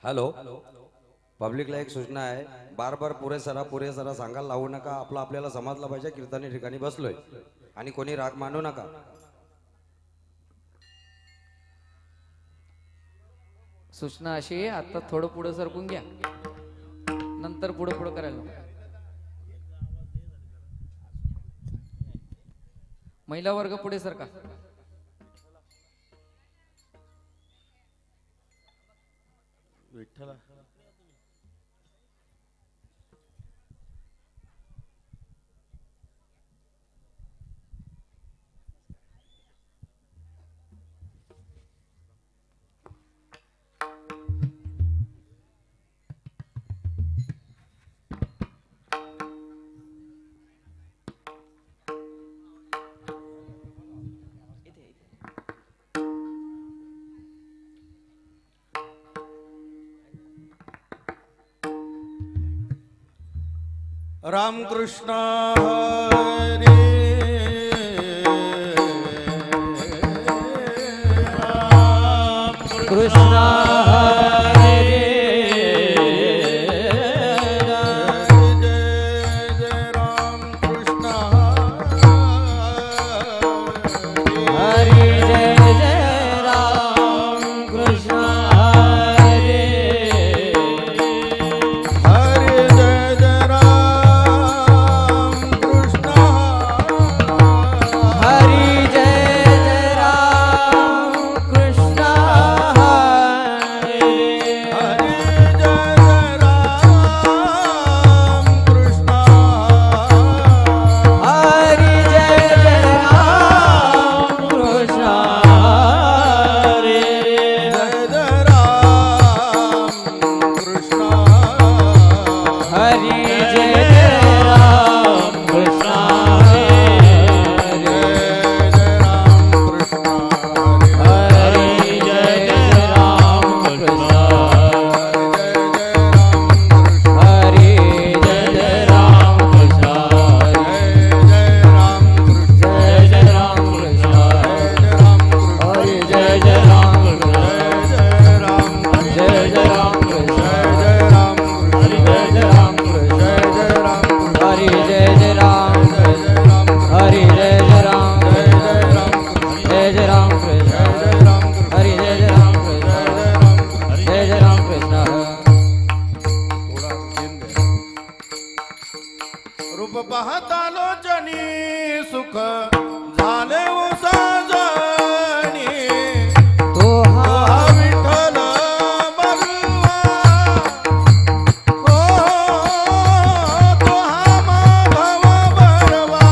Hello, पब्लिकला एक सूचना आहे, बार बार पुरे सरा सांगायला लावू नका. आपल्याला समजलं पाहिजे कीर्तनी ठिकाणी बसलोय आणि कोणी राग मानू नका. सूचना अशी आहे, आता थोडं पुढे सरकून घ्या, नंतर पुढे करायला. महिला वर्ग पुढे सरका. विठ्ठला राम कृष्ण हरे राम कृष्ण हरे राम कृष्ण हरे जय राम कृष्ण हरे हरे जय राम कृष्ण हरि जय राम कृष्ण हरे हरे जय राम कृष्ण हरि जय राम कृष्ण हरे जय राम कृष्ण हरि जय राम कृष्ण हरे हरि जय राम कृष्ण हरि जय राम कृष्ण जय जय राम कृष्ण हरि जय जय राम कृष्ण जय जय राम कृष्ण हरि जय जय राम कृष्ण हरि जय जय राम हरि जय जय राम जय जय राम कृष्ण हरि जय जय राम कृष्ण जय जय राम कृष्ण. रूप पाहता लोचनी सुख झाले साजणी तो हा विठ्ठल बलवा हो तो हा माधव बरवा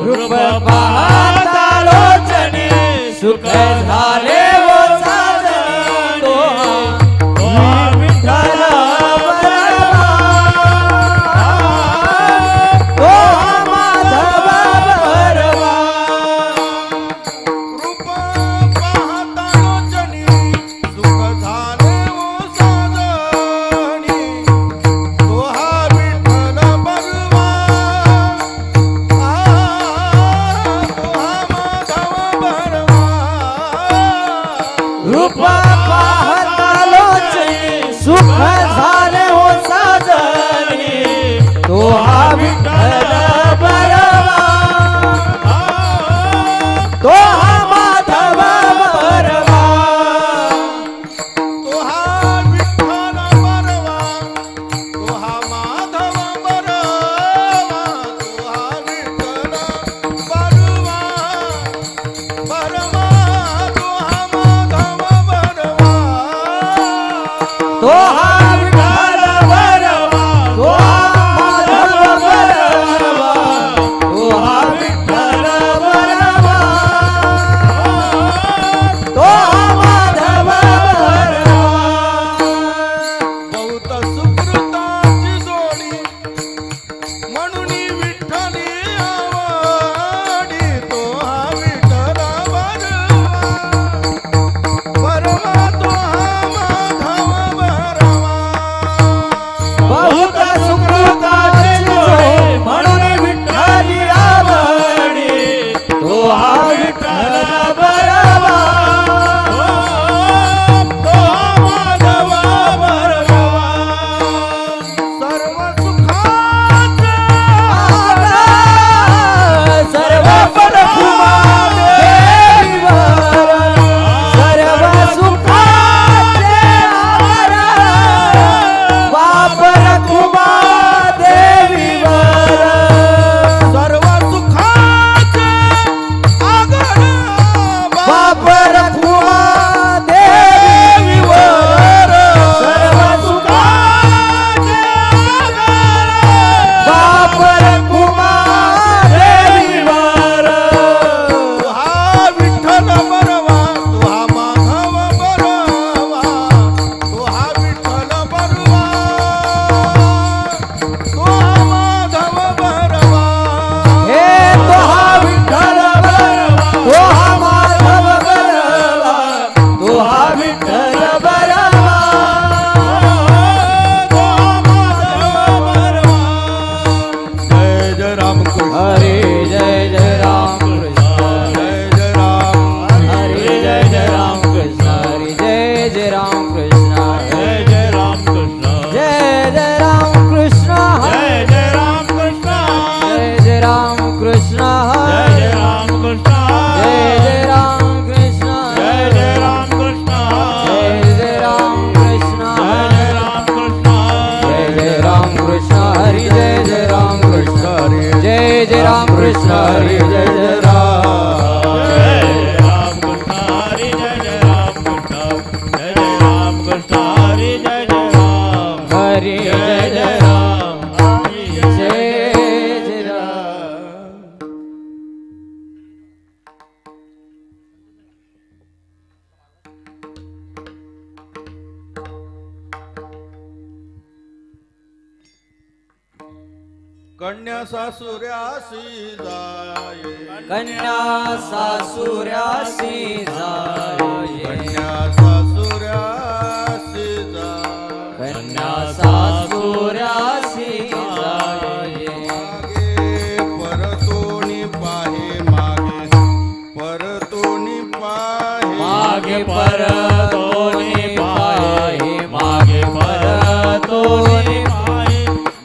रूप पाहता लोचनी सुख झाले वो साजन तो हा विठ्ठल बलवा तो हा माधव बरवा रूप पाहता लोचनी सुख झाले साजणी तो हा विठ्ठल बलवा तो हा माधव बरवा कृष्ण हरी जय जय राम हरे जय राम कृष्ण जय जय राम कृष्ण हरे जय जय राम हरी जय जय राम जय जय राम कन्या सासुऱ्यासी जाये कन्या सासुऱ्यासी जाये कन्या सासुऱ्यासी जाये कन्या सासुऱ्यासी जाये मागे परतोनी पाहे मागे परतोनी पाहे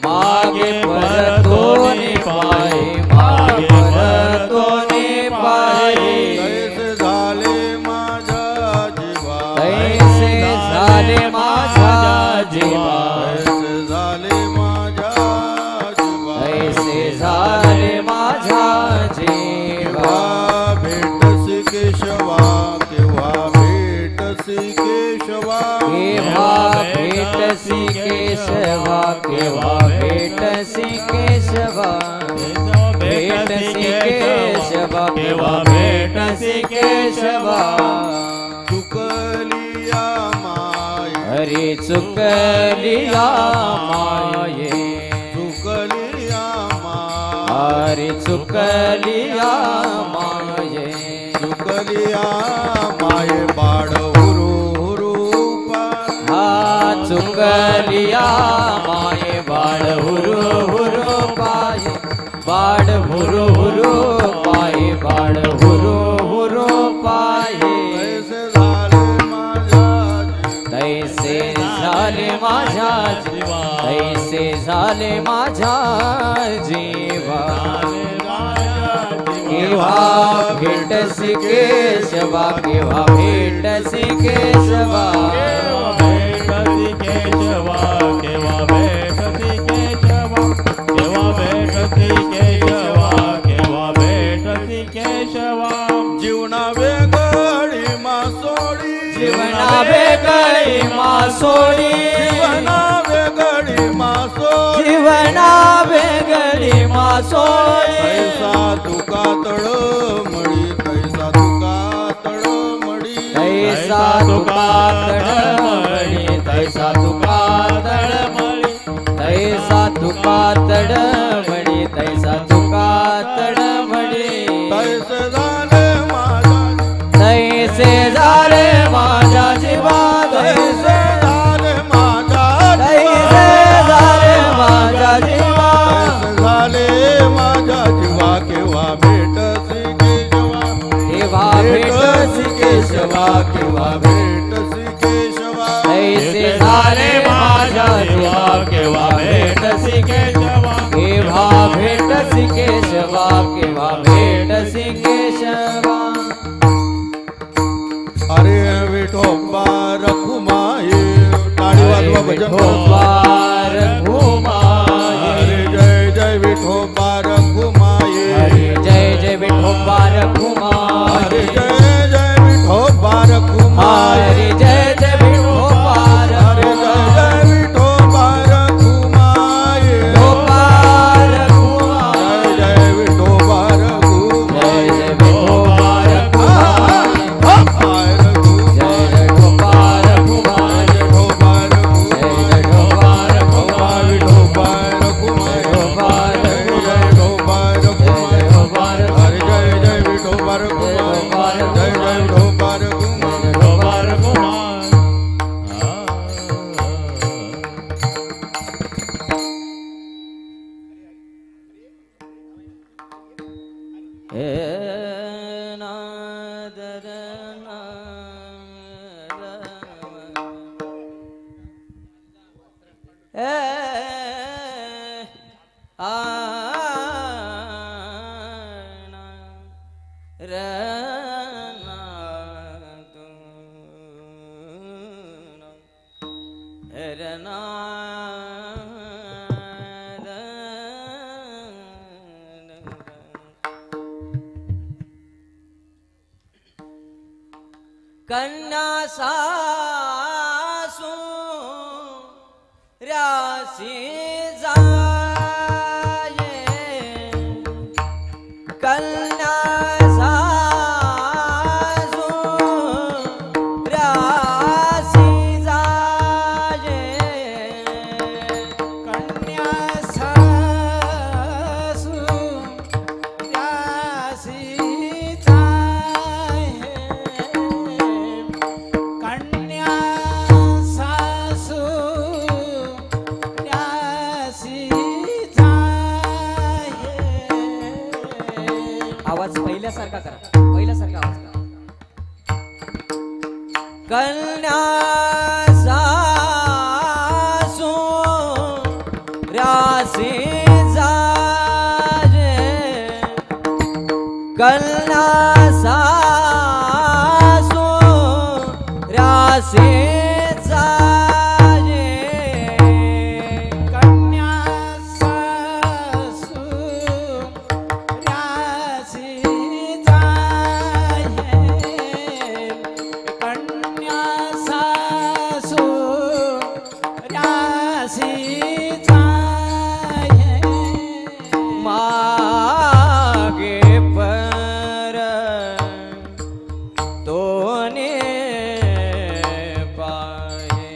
मागे परतोनी पाहे मागे परतोनी पाहे कैसे झाले माझा जीवा कैसे झाले माझा जीवा कैसे झाले माझा कैसे झाले माझा जीवा भेटसी केशवा केव्हा भेटसी केशवा केव्हा भेटसी केशवा केव्हा भेटसी केशवा भेटसी केशवा केव्हा भेटसी केशवा चुकलिया माय हरी चुकलिया माये चुकलिया माय हरी चुकलिया माये चुकलिया माय बाळ हुरू हुरू हा चुकलिया माये बाळ हुरु हुरु पाये बाळ हुरु हुरु पाये बाळ हुरु हुरु पाये कैसे झाले माझा तैसे झाले माझा जीवा केव्हा भेटसी केशवा केव्हा भेटसी केशवा जीवना वेगळी मासोळी जीवना वेगळी मासोळी जीवना वेगळी मासोळी जीवना वेगळी मासोळी कैसा तुका तळमळी कैसा तुका तळमळी तैसा तुका तडमळी तैसा तुका तडमळी तैसा तुका तडमळी तैसा तुका तडमळी कैसे झाले माझा तैसे झाले माझा जीवा कैसे झाले माझा तैसे झाले माझा जीवा कैसे झाले माझा जीवा केव्हा भेटसी केशवा केव्हा भेटसी केशवा केव्हा भेटसी केशवा तैसे झाले माझा जीवा केव्हा भेटसी केशवा केव्हा भेटसी केशवा केव्हा भेटसी केशवा अरे विठोबा रखुमाई टाळी वाजवा भजन विठोबा रखुमाई अरे जय जय विठोबा रखुमाई हरी जय जय विठोबा रखुमाई अरे जय जय विठोबा रखुमाई हरी जय जय विठोबा अरे जय जय विठोबा रखुमाई विठोबा रखुमाई जय जय विठोबा रखुमाई जय जय विठोबा रखुमाई हाय रखुमाई जय जय विठोबा रखुमाई विठोबा जय रखुमाई जय विठोबा विठोबा रखुमाई विठोबा रखुमाई विठोबा जय जय रखुमाई विठोबा जय जय रखुमाई विठोबा अरे जय रखुमाई जय विठोबा रखुमाई जय जय विठोबा रखुमाई विठोबा रखुमाई हे नादर हे कन्या सासू राशी जाये कन्या सासू राशी जाये कन्या सासू राशी जाये कन्या सासू राशी जाये आवाज पहिल्यासारखा करा पहिल्यासारखा आवाज करा कन्या सासू राशी जाये कन्या सासू राशी जाये कन्या सासू राशी जाये कन्या सासू राशी जाये मागे पर तोने पाये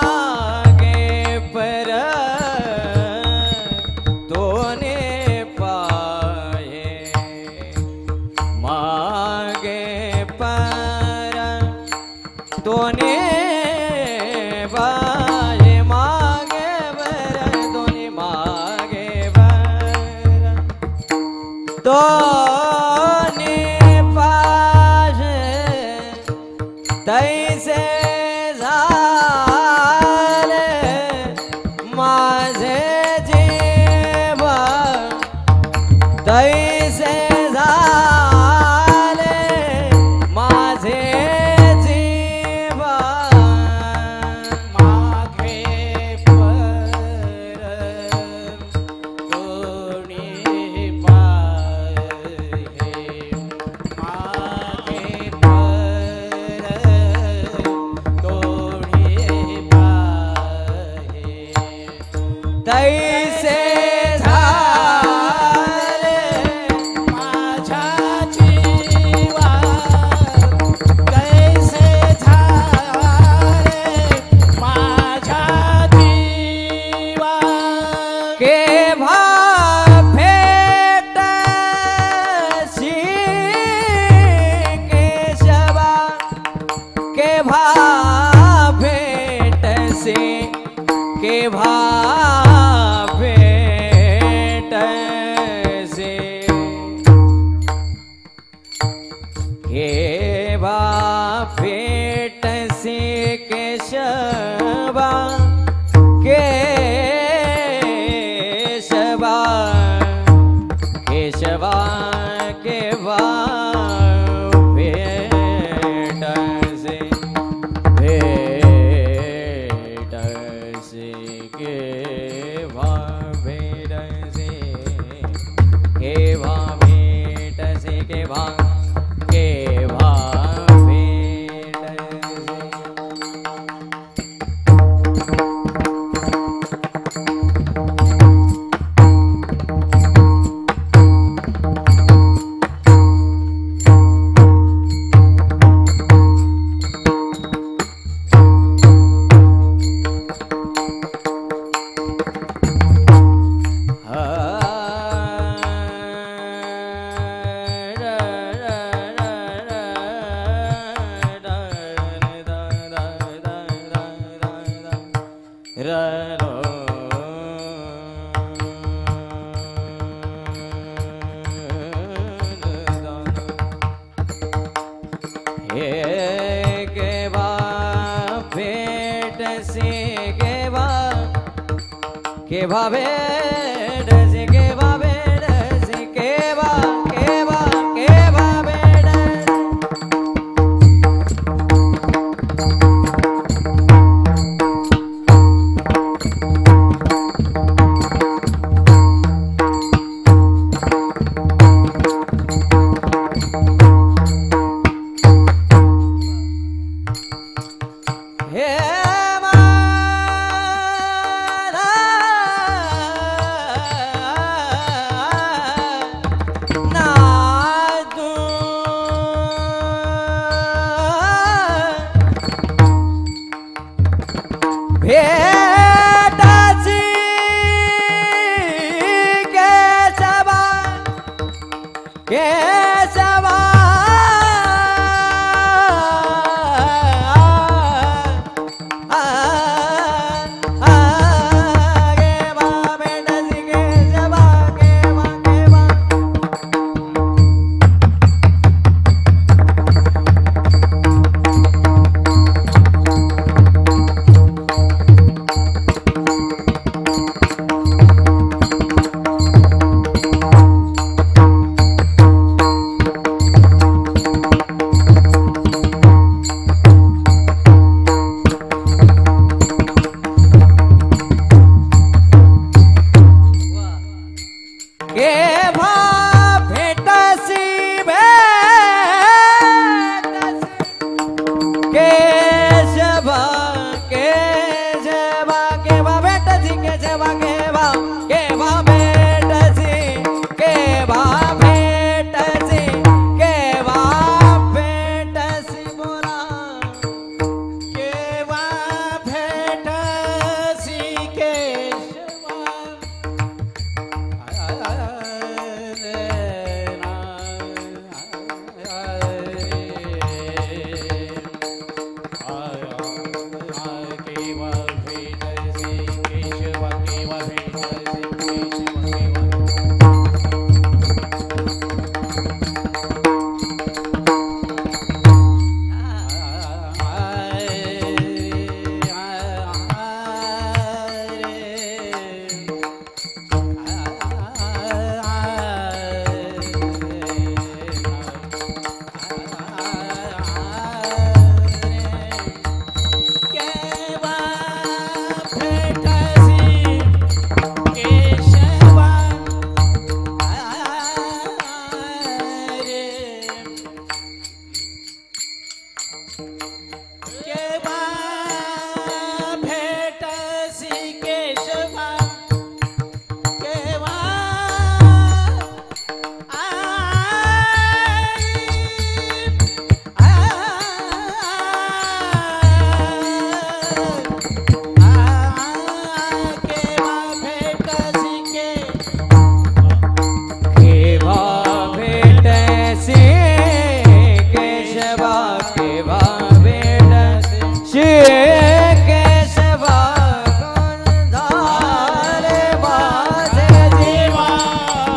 मागे पर तोने पाये मागे पर तोने पाये मागे बर दोन्ही मागे बर दोन्ही पाशे तैसे झाले माझे जीव तैसे झाले माझे जीव मागे पर दोन्ही पाये मागे पर दोन्ही पाये तैसे झाले माझ्या जीवा कैसे झाले माझ्या जीवा केव्हा भेटशी केशवा केव्हा भेटशी केव्हा भेटशी केव्हा भेटशी केशवा केशवा केशवा केव्हा भेटसे भेटसे केव्हा भेटसे केव्हा भेटसे केव्हा केव्हा भेटसे केव्हा भेटसी केव्हा भेटसी केव्हा केव्हा केव्हा भेटसी केशवा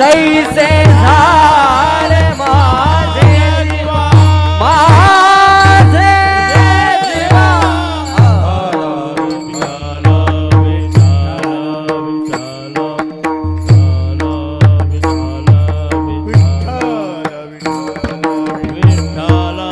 तैसे झाले माझे जीवा माझे जीवा विठ्ठला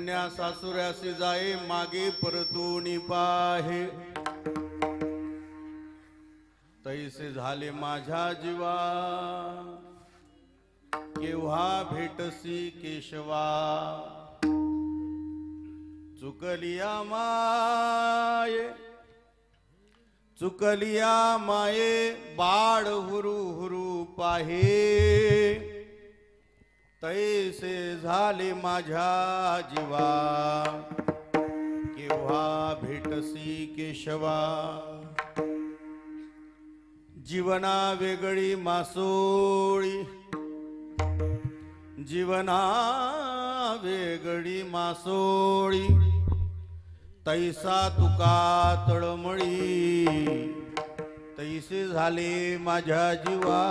कन्या सासुऱ्यासी जाये मागे परतूनी पाहे तैसे झाले माझ्या जीवा केव्हा भेटसी केशवा चुकलिया माये चुकलिया माये बाळ हुरू हुरू पाहे तैसे झाले माझ्या जीवा केव्हा भेटसी केशवा जीवना वेगळी मासोळी जीवना वेगळी मासोळी तैसा तुका तळमळी तैसे झाले माझ्या जीवा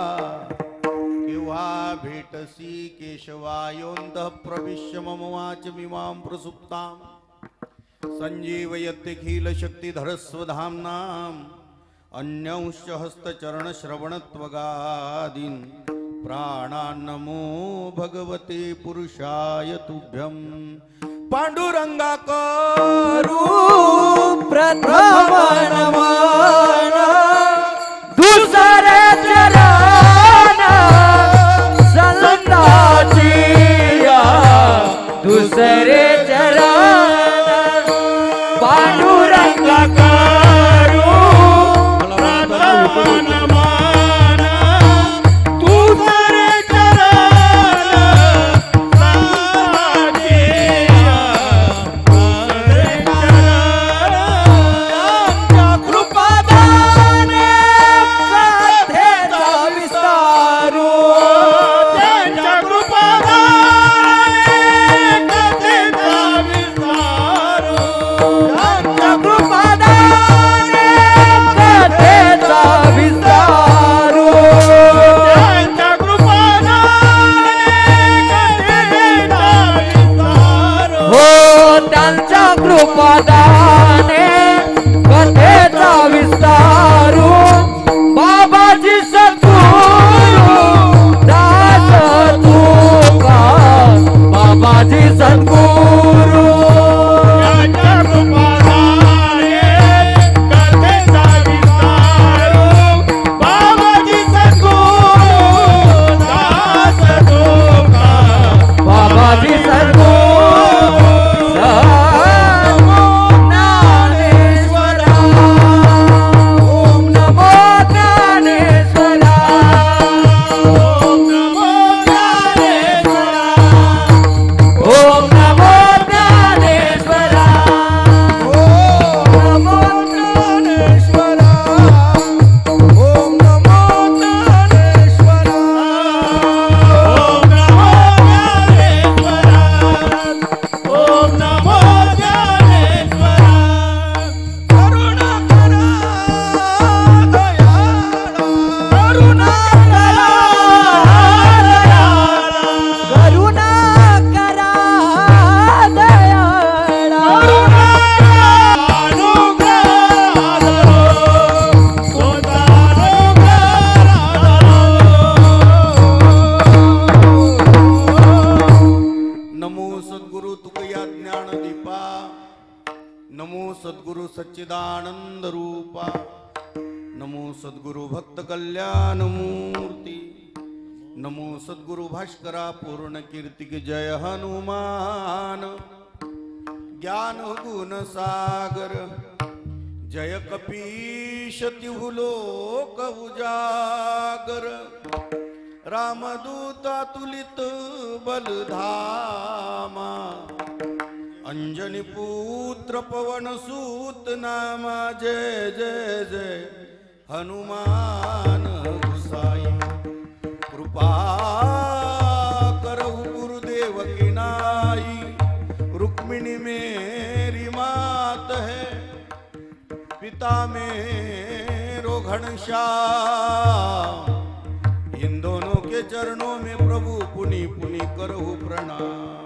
केव्हा भेटसी केशवा योऽन्तः प्रविश्य मम वाचमिमां प्रसुप्तां संजीवयत्यखिल शक्तिधरस्वधाम्नाम् अन्यांश्च हस्तचरणश्रवणत्वगादीन् प्राणान्नमो भगवते पुरुषाय तुभ्यं पांडुरंगा करू प्रथम नमन दुसरे चरण संताची दुसरे चरण पांडुरंगा करू प्रथम नमन दुसरे कृपादाने कथेचा विस्तारू बाबाजी सद्गुरु दास तुका बाबाजी सद्गुरु त्यांच्या कृपादाने कथेचा विस्तारू बाबाजी सद्गुरु दास तुका बाबाजी सद्गुरु सच्चिदानंद रूपा नमो सद्गुरु भक्त कल्याण मूर्ति नमो सद्गुरु भास्करा पूर्ण कीर्ति की जय हनुमान ज्ञान गुण सागर जय कपीश तिहुलोक उजागर रामदूता तुलित बलधामा अंजनी पुत्र पवन सूत नामा जय जय जय हनुमान गुसाई कृपा करहु गुरुदेव की नाई रुक्मिणी मेरी मात है पिता मेरो घनश्याम इन दोनों के चरणों में प्रभु पुनि पुनि करहु प्रणाम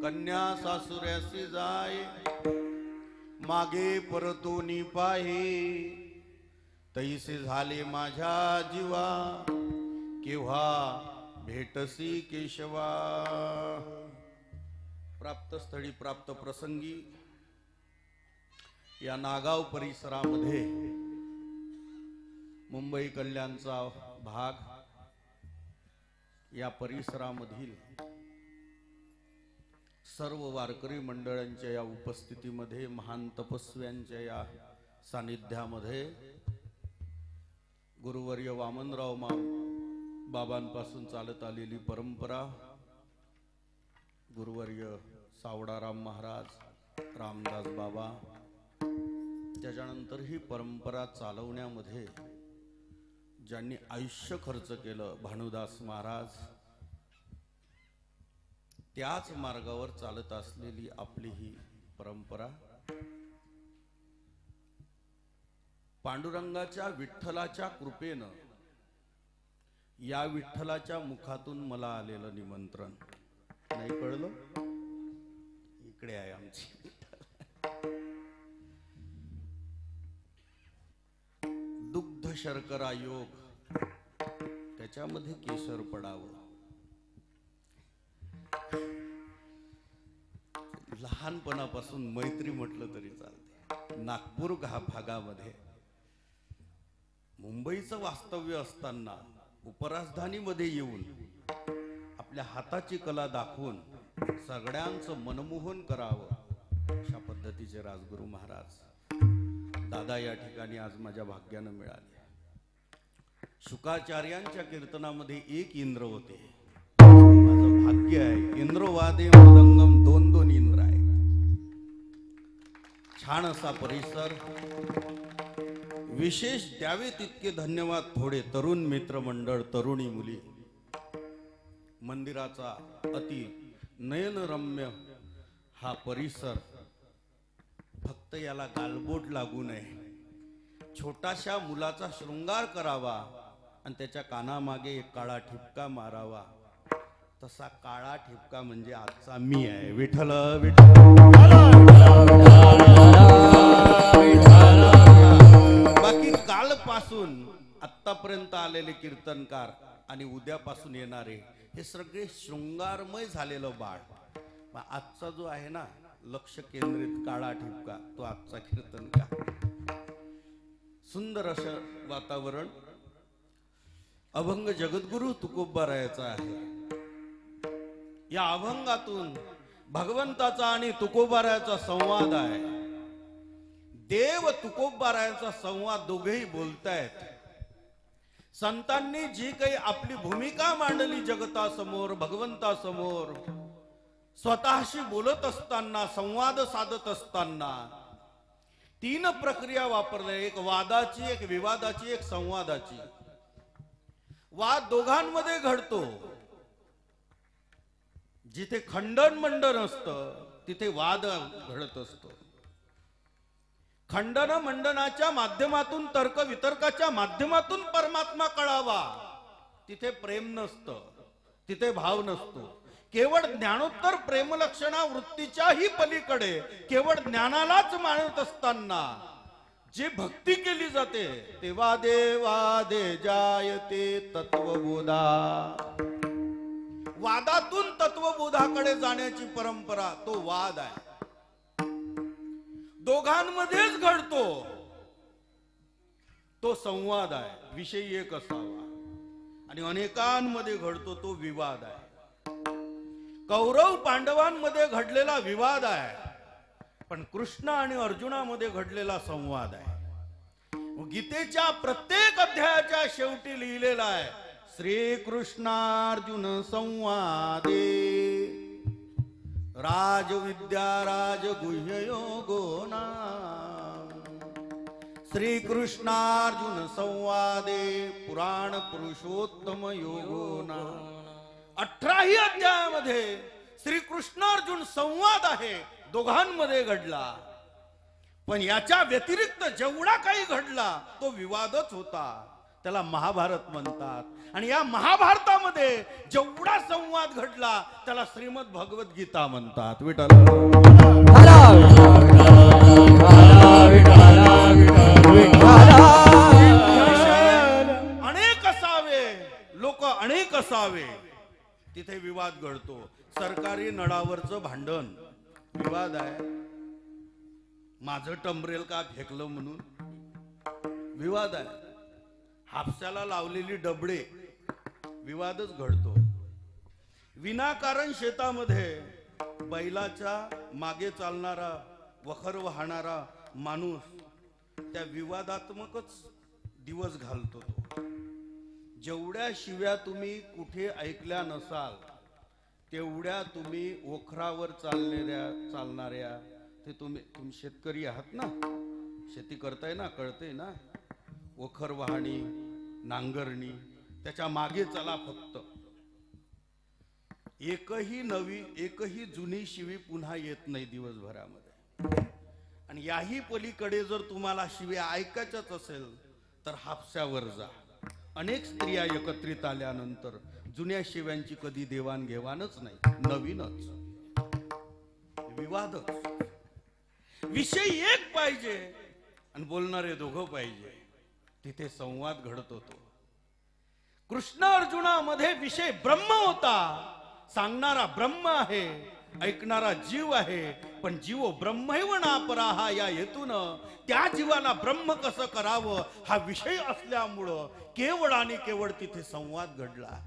कन्या सासुऱ्यासी जाय मागे परतूनी पाहे तैसे झाले माझ्या जीवा केव्हा भेटसी केशवा प्राप्तस्थळी प्राप्त प्रसंगी या नागाव परिसरामध्ये मुंबई कल्याणचा भाग या परिसरामधील सर्व वारकरी मंडळांच्या या उपस्थितीमध्ये महान तपस्व्यांच्या या सानिध्यामध्ये गुरुवर्य वामनराव बाबांपासून चालत आलेली परंपरा, गुरुवर्य सावडाराम महाराज, रामदास बाबा, त्याच्यानंतर ही परंपरा चालवण्यामध्ये ज्यांनी आयुष्य खर्च केलं भानुदास महाराज, त्याच मार्गावर चालत असलेली आपली ही परंपरा पांडुरंगाच्या विठ्ठलाच्या कृपेनं या विठ्ठलाच्या मुखातून मला आलेलं निमंत्रण. नाही कळलं? इकडे आहे आमची दुग्ध शर्करा योग, त्याच्यामध्ये केशर पडावं. लहानपणापासून मैत्री म्हटलं तरी चालते. नागपूर भागामध्ये मुंबईचं वास्तव्य असताना उपराजधानीमध्ये येऊन आपल्या हाताची कला दाखवून सगळ्यांचं मनमोहन करावं, अशा पद्धतीचे राजगुरू महाराज दादा या ठिकाणी आज माझ्या भाग्यानं मिळाले. शुकाचार्यांच्या कीर्तनामध्ये एक इंद्र होते. माझं भाग्य आहे, इंद्रवादे मृदंगम, दोन दोन इंद्र आहेत. छान असा परिसर. विशेष द्यावे तितके धन्यवाद थोडे तरुण मित्रमंडळ, तरुणी मुली. मंदिराचा अति नयनरम्य हा परिसर, फक्त याला गालबोट लागू नये. छोटाशा मुलाचा शृंगार करावा आणि त्याच्या कानामागे एक काळा ठिपका मारावा, तसा काळा ठिपका म्हणजे आजचा मी आहे. विठ्ठल बाकी कालपासून आत्तापर्यंत आलेले कीर्तनकार आणि उद्यापासून येणारे हे सगळे शृंगारमय झालेलं बाळ. आजचा जो आहे ना लक्ष केंद्रित काळा ठिपका, तो आजचा कीर्तनकार. सुंदर असं वातावरण. अभंग जगद्गुरु तुकोबारायाचा आहे. या अभंगातून भगवंताचा आणि तुकोबारायाचा संवाद आहे. देव तुकोबारायाचा संवाद दोघेही बोलतायत. संतांनी जी काही आपली भूमिका मांडली जगतासमोर, भगवंतासमोर, स्वतःशी बोलत असताना, संवाद साधत असताना तीन प्रक्रिया वापरल्या. एक वादाची, एक विवादाची, एक संवादाची. वाद दोघांमध्ये घडतो. जिथे खंडन मंडन असतं तिथे वाद घडत असतो. खंडन मंडनाच्या माध्यमातून, तर्क वितर्काच्या माध्यमातून परमात्मा कळावा, तिथे प्रेम नसतं, तिथे भाव नसतो. केवळ ज्ञानोत्तर प्रेमलक्षणा वृत्तीच्याही पलीकडे केवळ ज्ञानालाच मानत असताना जी भक्ती केली जाते तेव्हा देवादे जायते तत्वबोधा. वादातून तत्वबोधाकडे जाण्याची परंपरा, तो वाद आहे. दोघांमध्येच घडतो तो संवाद आहे. विषय एक असावा. आणि अनेकांमध्ये घडतो तो विवाद आहे. कौरव पांडवांमध्ये घडलेला विवाद आहे, पण कृष्ण आणि अर्जुनामध्ये घडलेला संवाद आहे. गीतेच्या प्रत्येक अध्यायाच्या शेवटी लिहिलेला आहे श्रीकृष्णार्जुन संवादे राजविद्या राजगुह्य योगो ना. श्रीकृष्णार्जुन संवादे पुराण पुरुषोत्तम योगो ना. 18ही अध्यायामध्ये श्रीकृष्ण अर्जुन संवाद आहे, दोघांमध्ये घडला. पण याच्या व्यतिरिक्त जेवढा काही घडला तो विवादच होता. त्याला महाभारत म्हणतात. आणि या महाभारतामध्ये जेवढा संवाद घडला त्याला श्रीमद भगवद्गीता म्हणतात. विठ्ठल अनेक असावे, लोक अनेक असावे, तिथे विवाद घडतो. सरकार चालणारे नळावरचं भांडण, विवाद आहे. माझं टंबरेल का फेकलं म्हणून विवाद आहे. हापशाला लावलेली डबडे, विवादच घडतो. विनाकारण शेतामध्ये बैलाच्या मागे चालणारा, वखर वाहणारा माणूस त्या विवादात्मकच दिवस घालतो. जेवढ्या शिव्या तुम्ही कुठे ऐकल्या नसाल तेवढ्या तुम्ही वखरावर चालणाऱ्या ते तुम्ही शेतकरी आहात ना, शेती करताय ना, कळते ना. वखर वाहणी, नांगरणी, त्याच्या मागे चला फक्त. एकही जुनी शिवी पुन्हा येत नाही दिवसभरामध्ये. आणि याही पलीकडे जर तुम्हाला शिव्या ऐकायच्याच असेल तर हापशावर जा. अनेक स्त्रिया एकत्रित आल्यानंतर जुन्या शिव्यांची कधी देवाणघेवाणच नाही, नवीनच विवादच. विषय एक पाहिजे आणि बोलणारे दोघं पाहिजे, तिथे संवाद घडत होतो. कृष्ण अर्जुनामध्ये विषय ब्रह्म होता. सांगणारा ब्रह्म आहे, ऐकणारा जीव आहे. पण जीव ब्रह्मैव नापराहा या हेतून त्या जीवाला ब्रह्म कसं करावं हा विषय असल्यामुळं केवळ आणि केवळ तिथे संवाद घडला.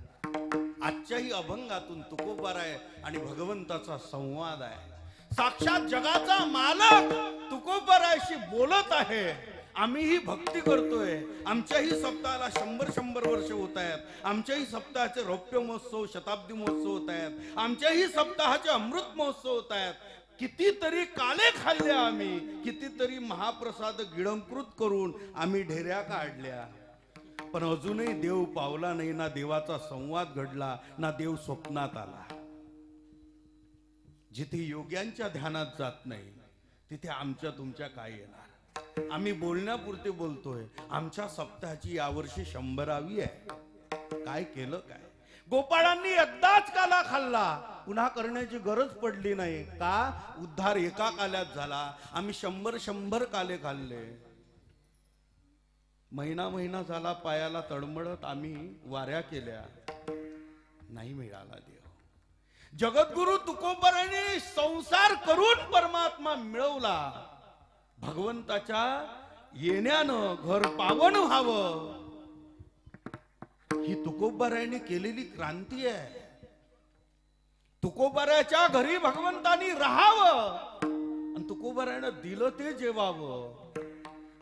आजच्याही अभंगातून तुकोबाराय आणि भगवंताचा संवाद आहे. साक्षात जगाचा मालक तुकोबारायशी बोलत आहे. आम्हीही भक्ती करतोय. आमच्याही सप्ताहाला 100 वर्ष होत आहेत. आमच्याही सप्ताहाचे रौप्य महोत्सव, शताब्दी महोत्सव होत आहेत. आमच्याही सप्ताहाचे अमृत महोत्सव होत आहेत. कितीतरी काले खाल्ले आम्ही, कितीतरी महाप्रसाद गिळंकृत करून आम्ही ढेऱ्या काढल्या. पण अजूनही देव पावला नाही, ना देवाचा संवाद घडला, ना देव स्वप्नात आला. जिथे योग्यांच्या ध्यानात जात नाही तिथे आमच्या तुमच्या काय येणार. आम्ही बोलण्यापुरते बोलतोय. आमच्या सप्ताहाची यावर्षी 100वी आहे. काय केलं काय. गोपाळांनी एकदाच काला खाल्ला, पुन्हा करण्याची गरज पडली नाही. का उद्धार एका काल्यात झाला. आम्ही 100 काले खाल्ले. महिना झाला पायाला तळमळत आम्ही वाऱ्या केल्या, नाही मिळाला देव. जगद्गुरु तुकोबाराने संसार करून परमात्मा मिळवला. भगवंताच्या येण्यानं घर पावन व्हावं ही तुकोबाराने केलेली क्रांती आहे. तुकोबाराच्या घरी भगवंतानी राहावं आणि तुकोबारानं दिलं ते जेवावं.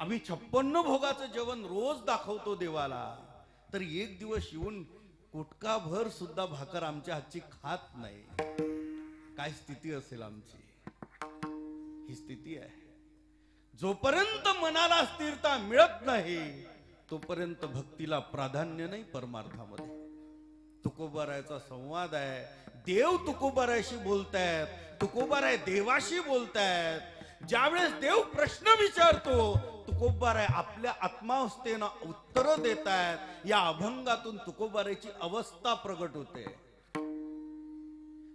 आम्ही 56 भोगाचं जेवण रोज दाखवतो देवाला, तर एक दिवस येऊन कुटका भर सुद्धा भाकर आमच्या हातची खात नाही. काय स्थिती असेल आमची. ही स्थिती आहे. जोपर्यंत मनाला स्थिरता मिळत नाही तोपर्यंत भक्तीला प्राधान्य नाही परमार्थामध्ये. तुकोबारायचा संवाद आहे. देव तुकोबारायशी बोलतायत, तुकोबाराय देवाशी बोलतायत. ज्यावेळेस देव प्रश्न विचारतो तुकोबाराय आपल्या आत्मावस्थेनं उत्तर देतायत. या अभंगातून तुकोबारायची अवस्था प्रगट होते.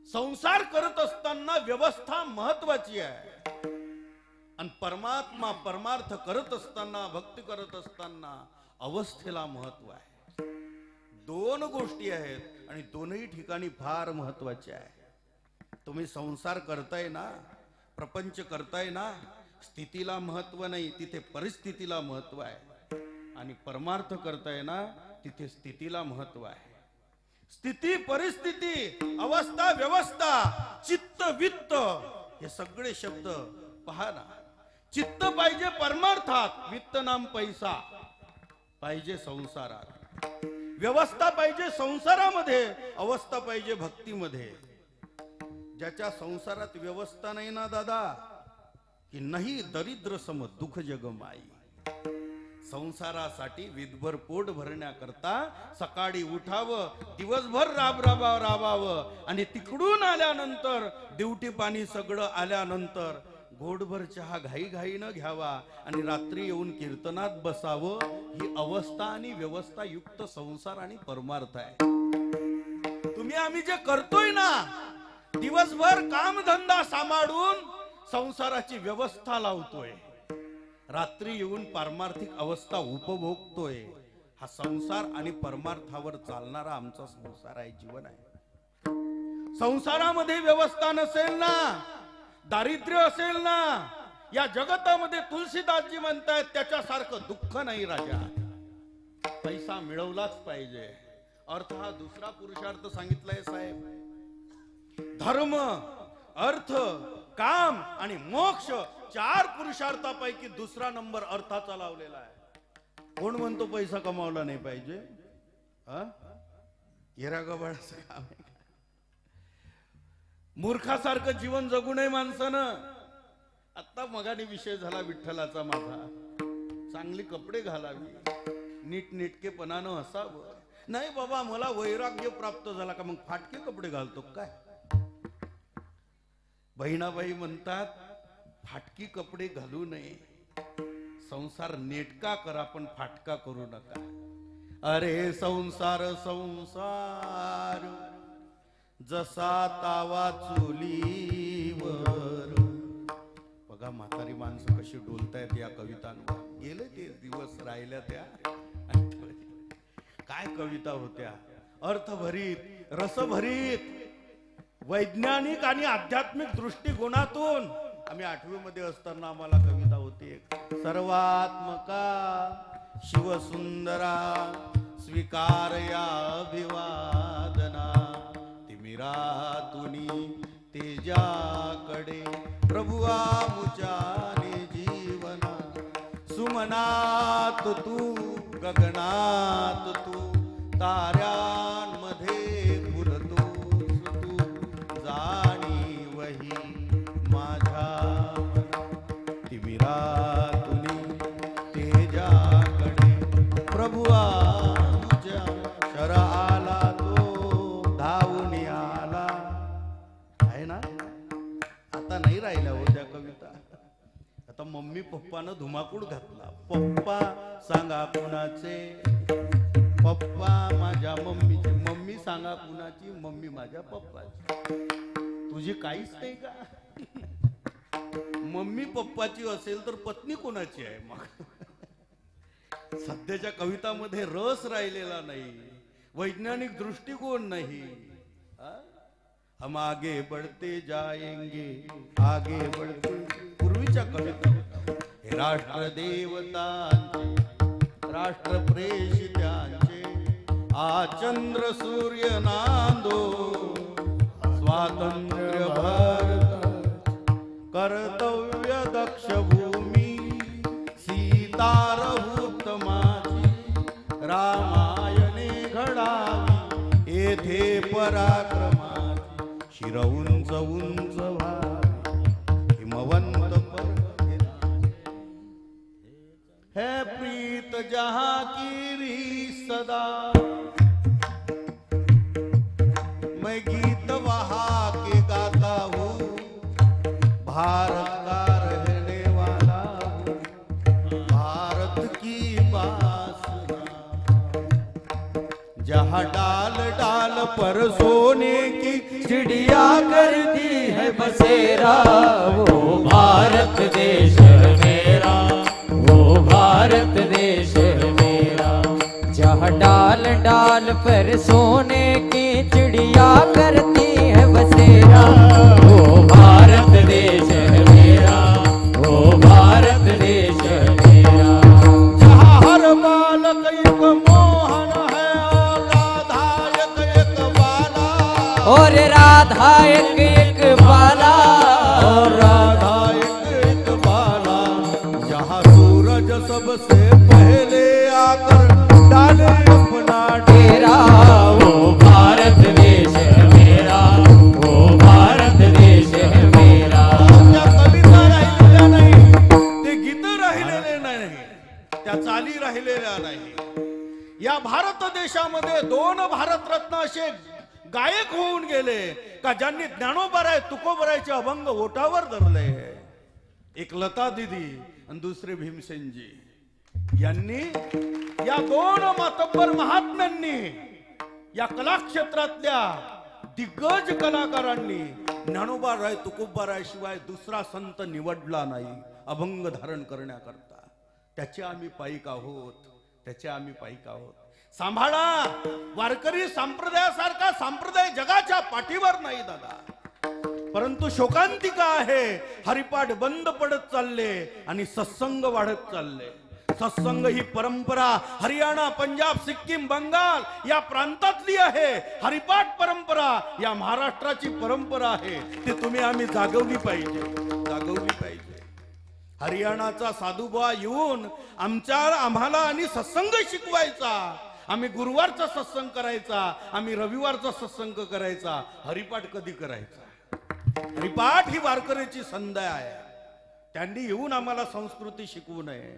संसार करत असताना व्यवस्था महत्वाची आहे आणि परमात्मा परमार्थ करत असताना, भक्ती करत असताना अवस्थेला महत्व आहे. 2 गोष्टी आहेत आणि दोनही ठिकाणी फार महत्वाच्या आहे. तुम्ही संसार करताय ना, प्रपंच करताय ना, स्थितीला महत्व नाही, तिथे परिस्थितीला महत्व आहे. आणि परमार्थ करताय ना, तिथे स्थितीला महत्व आहे. स्थिती, परिस्थिती, अवस्था, व्यवस्था, चित्त, वित्त हे सगळे शब्द पहा ना. चित्त पाहिजे परमार्थात, वित्त नाम पैसा पाहिजे संसारात. व्यवस्था पाहिजे संसारामध्ये, अवस्था पाहिजे भक्तीमध्ये. ज्याच्या संसारात व्यवस्था नाही ना दादा, की नाही दरिद्र सम दुःख जगमाई. संसारासाठी विधभर पोट भरण्याकरता सकाळी उठावं, दिवसभर राबावं आणि तिकडून आल्यानंतर ड्युटी पाणी सगळं आल्यानंतर घोटभर चहा घाईघाईनं घ्यावा आणि रात्री येऊन कीर्तनात बसावं. ही अवस्था आणि व्यवस्था युक्त संसार आणि परमार्थ आहे. तुम्ही आम्ही जे करतोय ना, दिवसभर कामधंदा सांभाळून संसाराची व्यवस्था लावतोय, रात्री येऊन पारमार्थिक अवस्था उपभोगतोय. हा संसार आणि परमार्थावर चालणारा आमचा संसार आहे, जीवन आहे. संसारामध्ये व्यवस्था नसेल ना, दारिद्र्य असेल ना, या जगतामध्ये तुलसीदासजी म्हणतायत त्याच्यासारखं दुःख नाही राजा. पैसा मिळवलाच पाहिजे. अर्थ हा दुसरा पुरुषार्थ सांगितलाय साहेब. धर्म, अर्थ, काम आणि मोक्ष 4 पुरुषार्थापैकी दुसरा नंबर अर्थाचा लावलेला आहे. कोण म्हणतो पैसा कमावला नाही पाहिजे? हिरा गबाळाचं काम आहे. मूर्खासारखं जीवन जगू नये माणसानं. आता मगाने विषय झाला विठ्ठलाचा माझा. चांगले कपडे घालावी, नीटनेटकेपणानं असावं. नाही बाबा मला वैराग्य प्राप्त झाला का मग फाटके कपडे घालतो काय? बहिणाबाई म्हणतात फाटकी कपडे घालू नये, संसार नेटका करा पण फाटका करू नका. अरे संसार संसार जसा तावा चुलीवर. बघा म्हातारी माणसं कशी डोलतायत या कवितांवर. गेले ते दिवस राहिल्या त्या. काय कविता होत्या, अर्थभरीत, रसभरीत, वैज्ञानिक आणि आध्यात्मिक दृष्टिकोनातून. आम्ही 8वी मध्ये असताना आम्हाला कविता होती, सर्वात्मका शिवसुंदरा स्वीकार या अभिवादना. तिमिरातुनी तेजाकडे प्रभुआ मुचाने जीवना. सुमनात तू गगनात तू ताऱ्यांमध्ये फुलतोस तू. जाणीवही माझ्या तिमिरातुनी तेजाकडे प्रभुआ तुझ्या. शर आला तो धावून आला. आहे ना? आता नाही राहिल्या होत्या कविता. आता मम्मी पप्पानं धुमाकूळ घातला. पप्पा सांगा कुणाचे? पप्पा माझ्या मम्मीची. मम्मी सांगा कुणाची? मम्मी माझ्या पप्पाची. तुझी काहीच नाही का? मम्मी पप्पाची असेल तर पत्नी कोणाची आहे मग? सध्याच्या कवितामध्ये रस राहिलेला नाही, वैज्ञानिक दृष्टिकोन नाही. हम आगे बढ़ते जाएंगे, आगे बढ़ते. पूर्वीच्या कविता हे राष्ट्रदेवतांचे, राष्ट्रप्रेषितांचे आचंद्र सूर्य नांदो. स्वातंत्र्य भारत कर्तव्य दक्ष भूमी. सीतारहूत माझी रामायणे घडावी. येथे पराक्रमाची शिर उंच उंच व्हावी. हिमवंत है प्रीत जहां की री सदा. मैं गीत वहा के गाता हूँ, भारत का रहने वाला हूँ. भारत की बासना जहाँ डाल डाल पर सोने की चिड़िया करती है बसेरा. वो भारत देश है मेरा, वो भारत देश है मेरा. जहाँ डाल डाल पर सोने की चिड़िया करती है बसेरा. वो भारत देश है मेरा, वो भारत देश है मेरा. जहाँ हर बालक एक मोहन है और राधा एक एक बाला. और राधा एक एक बाला, और राधा एक एक बाला. जहाँ सूरज सबसे पहले आकर डाले अपना तेरा. वो भारत देश है मेरा, वो भारत देश है मेरा. त्या कविता राहिलेल्या नाही, ते गीत राहिलेले नाही, त्या चाली राहिलेल्या नाही. या भारत देशामध्ये 2 भारतरत्न असे गायक होऊन गेले का ज्यांनी ज्ञानोबराय तुकोबरायचे अभंग ओठावर धरले. एक लता दीदी आणि दुसरे भीमसेनजी यांनी. या 2 मातब्बर महात्म्यांनी, या कलाक्षेत्रातल्या दिग्गज कलाकारांनी ज्ञानोबाराय तुकोबाराय शिवाय दुसरा संत निवडला नाही अभंग धारण करण्याकरता. त्याचे आम्ही पाईक आहोत, त्याचे आम्ही पाईक आहोत. सांभाळा. वारकरी संप्रदायासारखा संप्रदाय जगाच्या पाठीवर नाही दादा, परंतु शोकांतिका आहे. हरिपाठ बंद पडत चालले आणि सत्संग वाढत चालले. सत्संग ही परंपरा हरियाणा, पंजाब, सिक्कीम, बंगाल या प्रांतातली आहे. हरिपाठ परंपरा या महाराष्ट्राची परंपरा आहे. ती तुम्ही आम्ही जागवली पाहिजे, जागवली पाहिजे. हरियाणाचा साधुबा येऊन आम्हाला आणि सत्संग शिकवायचा. आम्ही गुरुवारचा सत्संग करायचा, आम्ही रविवारचा सत्संग करायचा. हरिपाठ कधी करायचा? हरिपाठ ही वारकऱ्याची संधी आहे. त्यांनी येऊन आम्हाला संस्कृती शिकवू नये.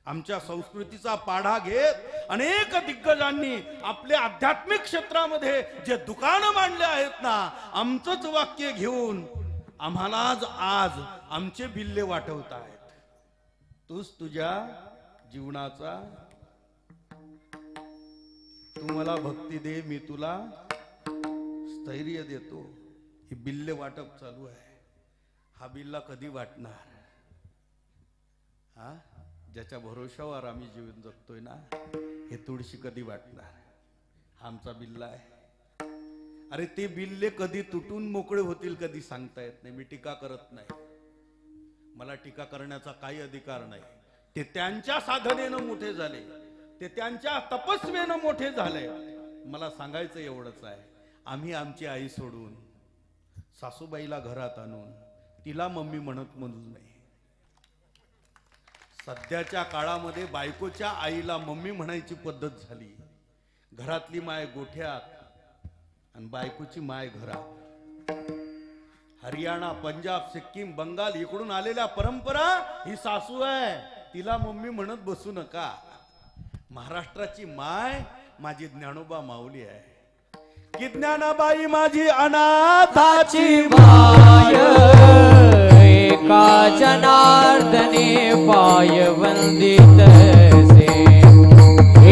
आमच्या संस्कृतीचा पाढा घेत अनेक दिग्गजांनी आपल्या आध्यात्मिक क्षेत्रामध्ये जे दुकानं मांडले आहेत ना, आमचंच वाक्य घेऊन आम्हालाच आज आमचे बिल्ले वाटवत आहेत. तूच तुझ्या जीवनाचा, तू मला भक्ती दे, मी तुला स्थैर्य देतो. ही बिल्ले वाटप चालू आहे. हा बिल्ला कधी वाटणार? हा, ज्याच्या भरोशावर आम्ही जीवन जगतोय ना, हे तुळशी कधी वाटणार? हा आमचा बिल्ला आहे. अरे ते बिल्ले कधी तुटून मोकळे होतील कधी सांगता येत नाही. मी टीका करत नाही, मला टीका करण्याचा काही अधिकार नाही. ते त्यांच्या साधनेनं मोठे झाले, ते त्यांच्या तपस्वेनं मोठे झाले. मला सांगायचं एवढंच आहे, आम्ही आमची आई सोडून सासूबाईला घरात आणून तिला मम्मी म्हणत म्हणून नाही. सध्याच्या काळामध्ये बायकोच्या आईला मम्मी म्हणायची पद्धत झाली. घरातली माय गोठ्यात आणि बायकोची माय घरात. हरियाणा, पंजाब, सिक्कीम, बंगाल इकडून आलेल्या परंपरा ही सासू आहे, तिला मम्मी म्हणत बसू नका. महाराष्ट्राची माय माझी ज्ञानोबा माऊली आहे. की ज्ञानाबाई माझी अनाथाची माय, एका जनार्दने पाय वंदित से,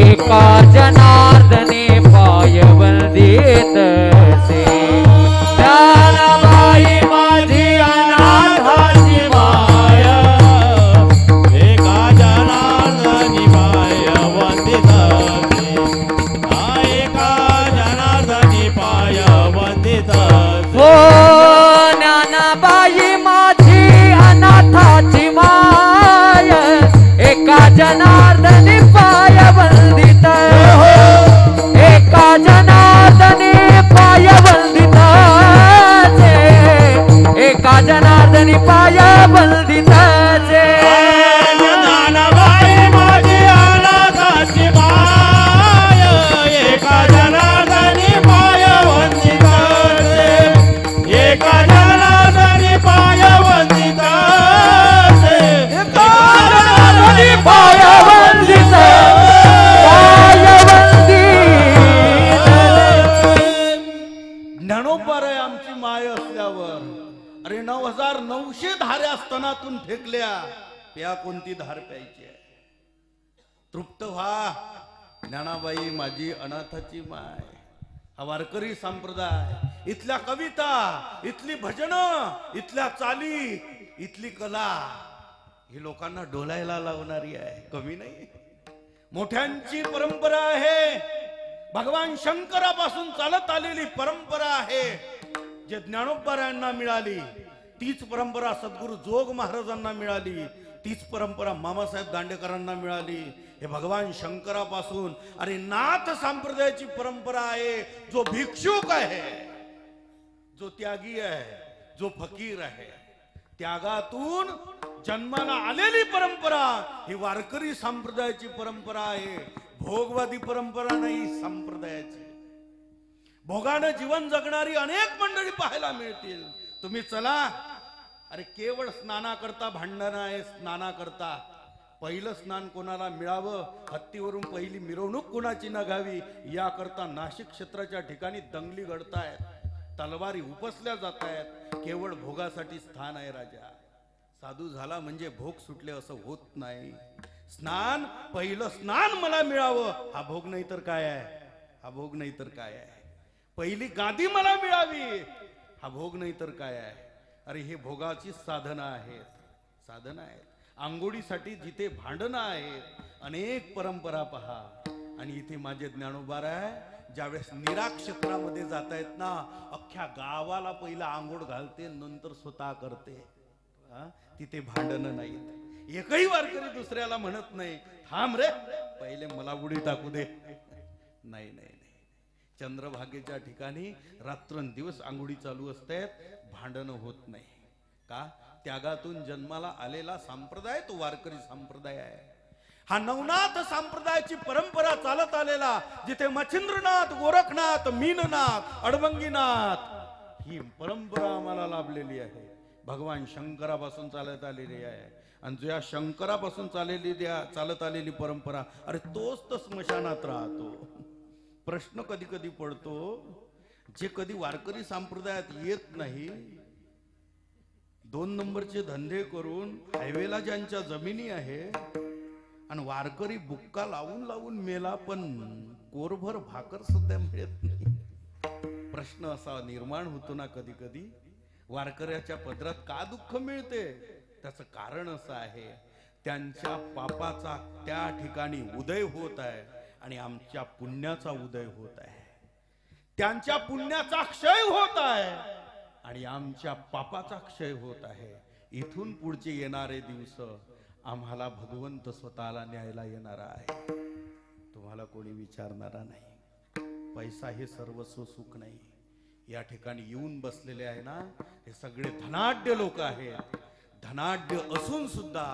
एका जनार्दने पाय वंदित से. ज्ञानाबाई माझी अनाथाची माय, एका जनार्दनी पाय वंदित से, एका जनार्दनी पाय वंदित से. ओ ज्ञानाबाई माझी अनाथाची माय, एका जनार्दनी पाय वंदित, एका जनार्दनी पाय वंदित, एका जनार्दनी पाय वंदित. ज्ञानाबाई माझी अनाथाची माय, एका जनार्दनी पाय वंदित से, एका जनार्दनी पाय वंदित से, एका जनार्दनी पाय वंदित, पाय वंदित. ज्ञानोबा रे आमची माय असल्यावर, अरे 9900 धाऱ्या स्तनातून फेकल्या, प्या कोणती धार प्यायची आहे? तृप्त व्हा. ज्ञानाबाई माझी अनाथाची माय. हा वारकरी संप्रदाय, इथल्या कविता, इथली भजन, इथल्या चाली, इथली कला ही लोकांना डोलायला लावणारी आहे, कमी नाही. मोठ्यांची परंपरा आहे, भगवान शंकरापासून चालत आलेली परंपरा आहे. जे ज्ञानोबारायांना मिळाली तीच परंपरा सद्गुरु जोग महाराजांना मिळाली, तीच परंपरा मामासाहेब दांडेकरांना मिळाली. हे भगवान शंकरापासून, अरे नाथ संप्रदायाची परंपरा आहे. जो भिक्षुक आहे, जो त्यागी आहे, जो फकीर आहे, त्यागातून जन्माला आलेली परंपरा ही वारकरी संप्रदायाची परंपरा आहे. भोगवादी परंपरा नाही संप्रदायाची. भोगानं जीवन जगणारी अनेक मंडळी पाहायला मिळतील. तुम्ही चला. अरे केवळ स्नानाकरता भांडण आहे, स्नानाकरता. पहिलं स्नान कोणाला मिळावं, हत्तीवरून पहिली मिरवणूक कोणाची नघावी याकरता नाशिक क्षेत्राच्या ठिकाणी दंगली घडतायत, तलवारी उपसल्या जात आहेत. केवळ भोगासाठी स्थान आहे राजा. साधू झाला म्हणजे भोग सुटले असं होत नाही. स्नान, पहिलं स्नान मला मिळावं, हा भोग नाही तर काय आहे? हा भोग नाही तर काय आहे? पहिली गादी मला मिळावी, हा भोग नाही तर काय आहे? अरे हे भोगाची साधनं आहेत, साधनं आहेत. आंघोळीसाठी जिथे भांडणं आहेत, अनेक परंपरा पहा. आणि इथे माझे ज्ञानोबा आहे, ज्यावेळेस निराक्षेत्रामध्ये जातायत ना, अख्ख्या गावाला पहिला आंघोळ घालते, नंतर स्वतः करते. तिथे भांडणं नाहीत. एकही वारकरी दुसऱ्याला म्हणत नाही थांब रे पहिले मला बुडी टाकू दे. नाही नाही नाही. चंद्रभागेच्या ठिकाणी रात्रंदिवस आंघोळी चालू असतात, भांडणं होत नाही. का? त्यागातून जन्माला आलेला संप्रदाय तो वारकरी संप्रदाय आहे. हा नवनाथ संप्रदायाची परंपरा चालत आलेला, जिथे मच्छिंद्रनाथ, गोरखनाथ, मीननाथ, अडबंगीनाथ ही परंपरा आम्हाला लाभलेली आहे. भगवान शंकरापासून चालत आलेली आहे. आणि ज्या शंकरापासून चालत आलेली परंपरा, अरे तोच तर स्मशानात राहतो. प्रश्न कधी कधी पडतो, जे कधी वारकरी संप्रदायात येत नाही, 2 नंबरचे धंदे करून हायवेला ज्यांच्या जमिनी आहे, आणि वारकरी बुक्का लावून लावून मेला, पण कोरभर भाकर सुद्धा मिळत नाही. प्रश्न असा निर्माण होतो ना कधी कधी, वारकऱ्याच्या पदरात का दुःख मिळते? त्याचं कारण असं आहे, त्यांच्या पापाचा त्या ठिकाणी उदय होत आहे आणि आमच्या पुण्याचा उदय होत आहे. त्यांच्या पुण्याचा क्षय होत आहे आणि आमच्या पापाचा क्षय होत आहे. इथून पुढचे येणारे दिवस आम्हाला भगवंत स्वतःला न्यायला येणारा आहे. तुम्हाला कोणी विचारणारा नाही. पैसा हे सर्वस्व सुख नाही. या ठिकाणी येऊन बसलेले आहे ना, हे सगळे धनाढ्य लोक आहेत. धनाढ्य असून सुद्धा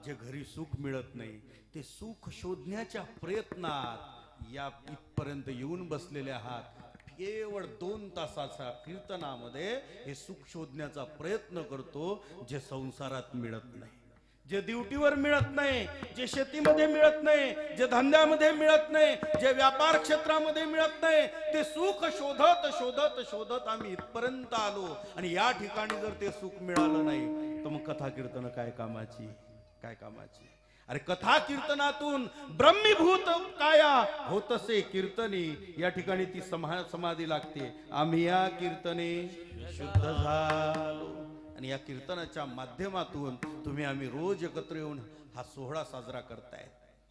जे घरी सुख मिळत नाही, ते सुख शोधण्याच्या प्रयत्नात या इथपर्यंत येऊन बसलेले आहात. केवळ 2 तासाच्या कीर्तनामध्ये हे सुख शोधण्याचा प्रयत्न करतो, जे संसारात मिळत नाही, जे ड्युटीवर मिळत नाही, जे शेतीमध्ये मिळत नाही, जे धंद्यामध्ये मिळत नाही, जे व्यापार क्षेत्रामध्ये मिळत नाही, ते सुख शोधत शोधत शोधत आम्ही इथपर्यंत आलो. आणि या ठिकाणी जर ते सुख मिळालं नाही, तर मग कथा कीर्तन काय कामाची? काय कामाची? अरे कथा कीर्तनातून ब्रह्मीभूत काया होतसे कीर्तनी, या ठिकाणी ती समाधी लागते. आम्ही या कीर्तने शुद्ध झालो. आणि या कीर्तनाच्या माध्यमातून आम्ही रोज एकत्र येऊन हा सोहळा साजरा करताय.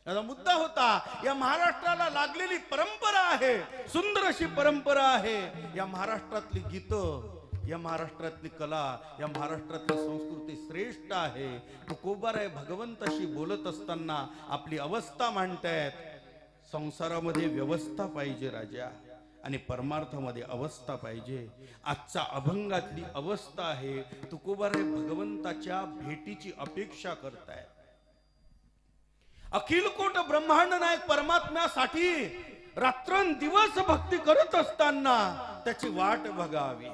याचा मुद्दा होता, या महाराष्ट्राला लागलेली परंपरा आहे, सुंदर अशी परंपरा आहे. या महाराष्ट्रातली गीतं, या महाराष्ट्रातली कला, या महाराष्ट्रातली संस्कृती श्रेष्ठ आहे. तुकोबाराय भगवंताशी बोलत असताना आपली अवस्था मांडतायत. संसारामध्ये व्यवस्था पाहिजे राजा, आणि परमार्थामध्ये अवस्था पाहिजे. आजच्या अभंगातली अवस्था आहे, तुकोबाराय भगवंताच्या भेटीची अपेक्षा करतायत. अखिल कोट ब्रह्मांड नायक परमात्म्यासाठी रात्रंदिवस भक्ती करत असताना त्याची वाट बघावी.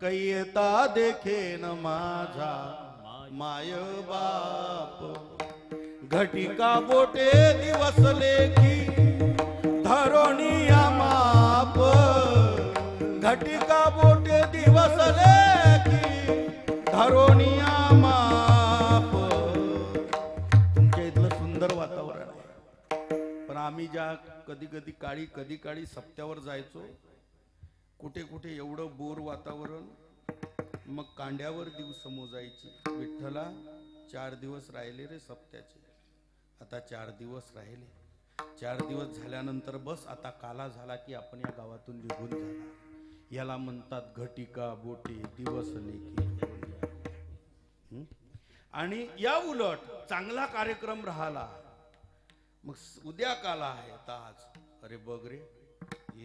कैता देखेन माझा माय बाप, घटिका बोटे दिवस लेखी धरोनिया माप, घटिका बोटे दिवस लेखी धरोनिया माप. तुमच्या इथलं सुंदर वातावरण आहे, पण आम्ही ज्या कधी काळी सप्त्यावर जायचो, कुठे कुठे एवढं बोर वातावरण, मग कांड्यावर दिवस मोजायची. विठ्ठला 4 दिवस राहिले रे सप्त्याचे, आता 4 दिवस राहिले. 4 दिवस झाल्यानंतर बस आता काला झाला की आपण या गावातून निघून जाणार. याला म्हणतात घटिका बोटे दिवस लेखी. आणि या उलट चांगला कार्यक्रम राहिला, मग उद्या काला आहे आज, अरे बघ रे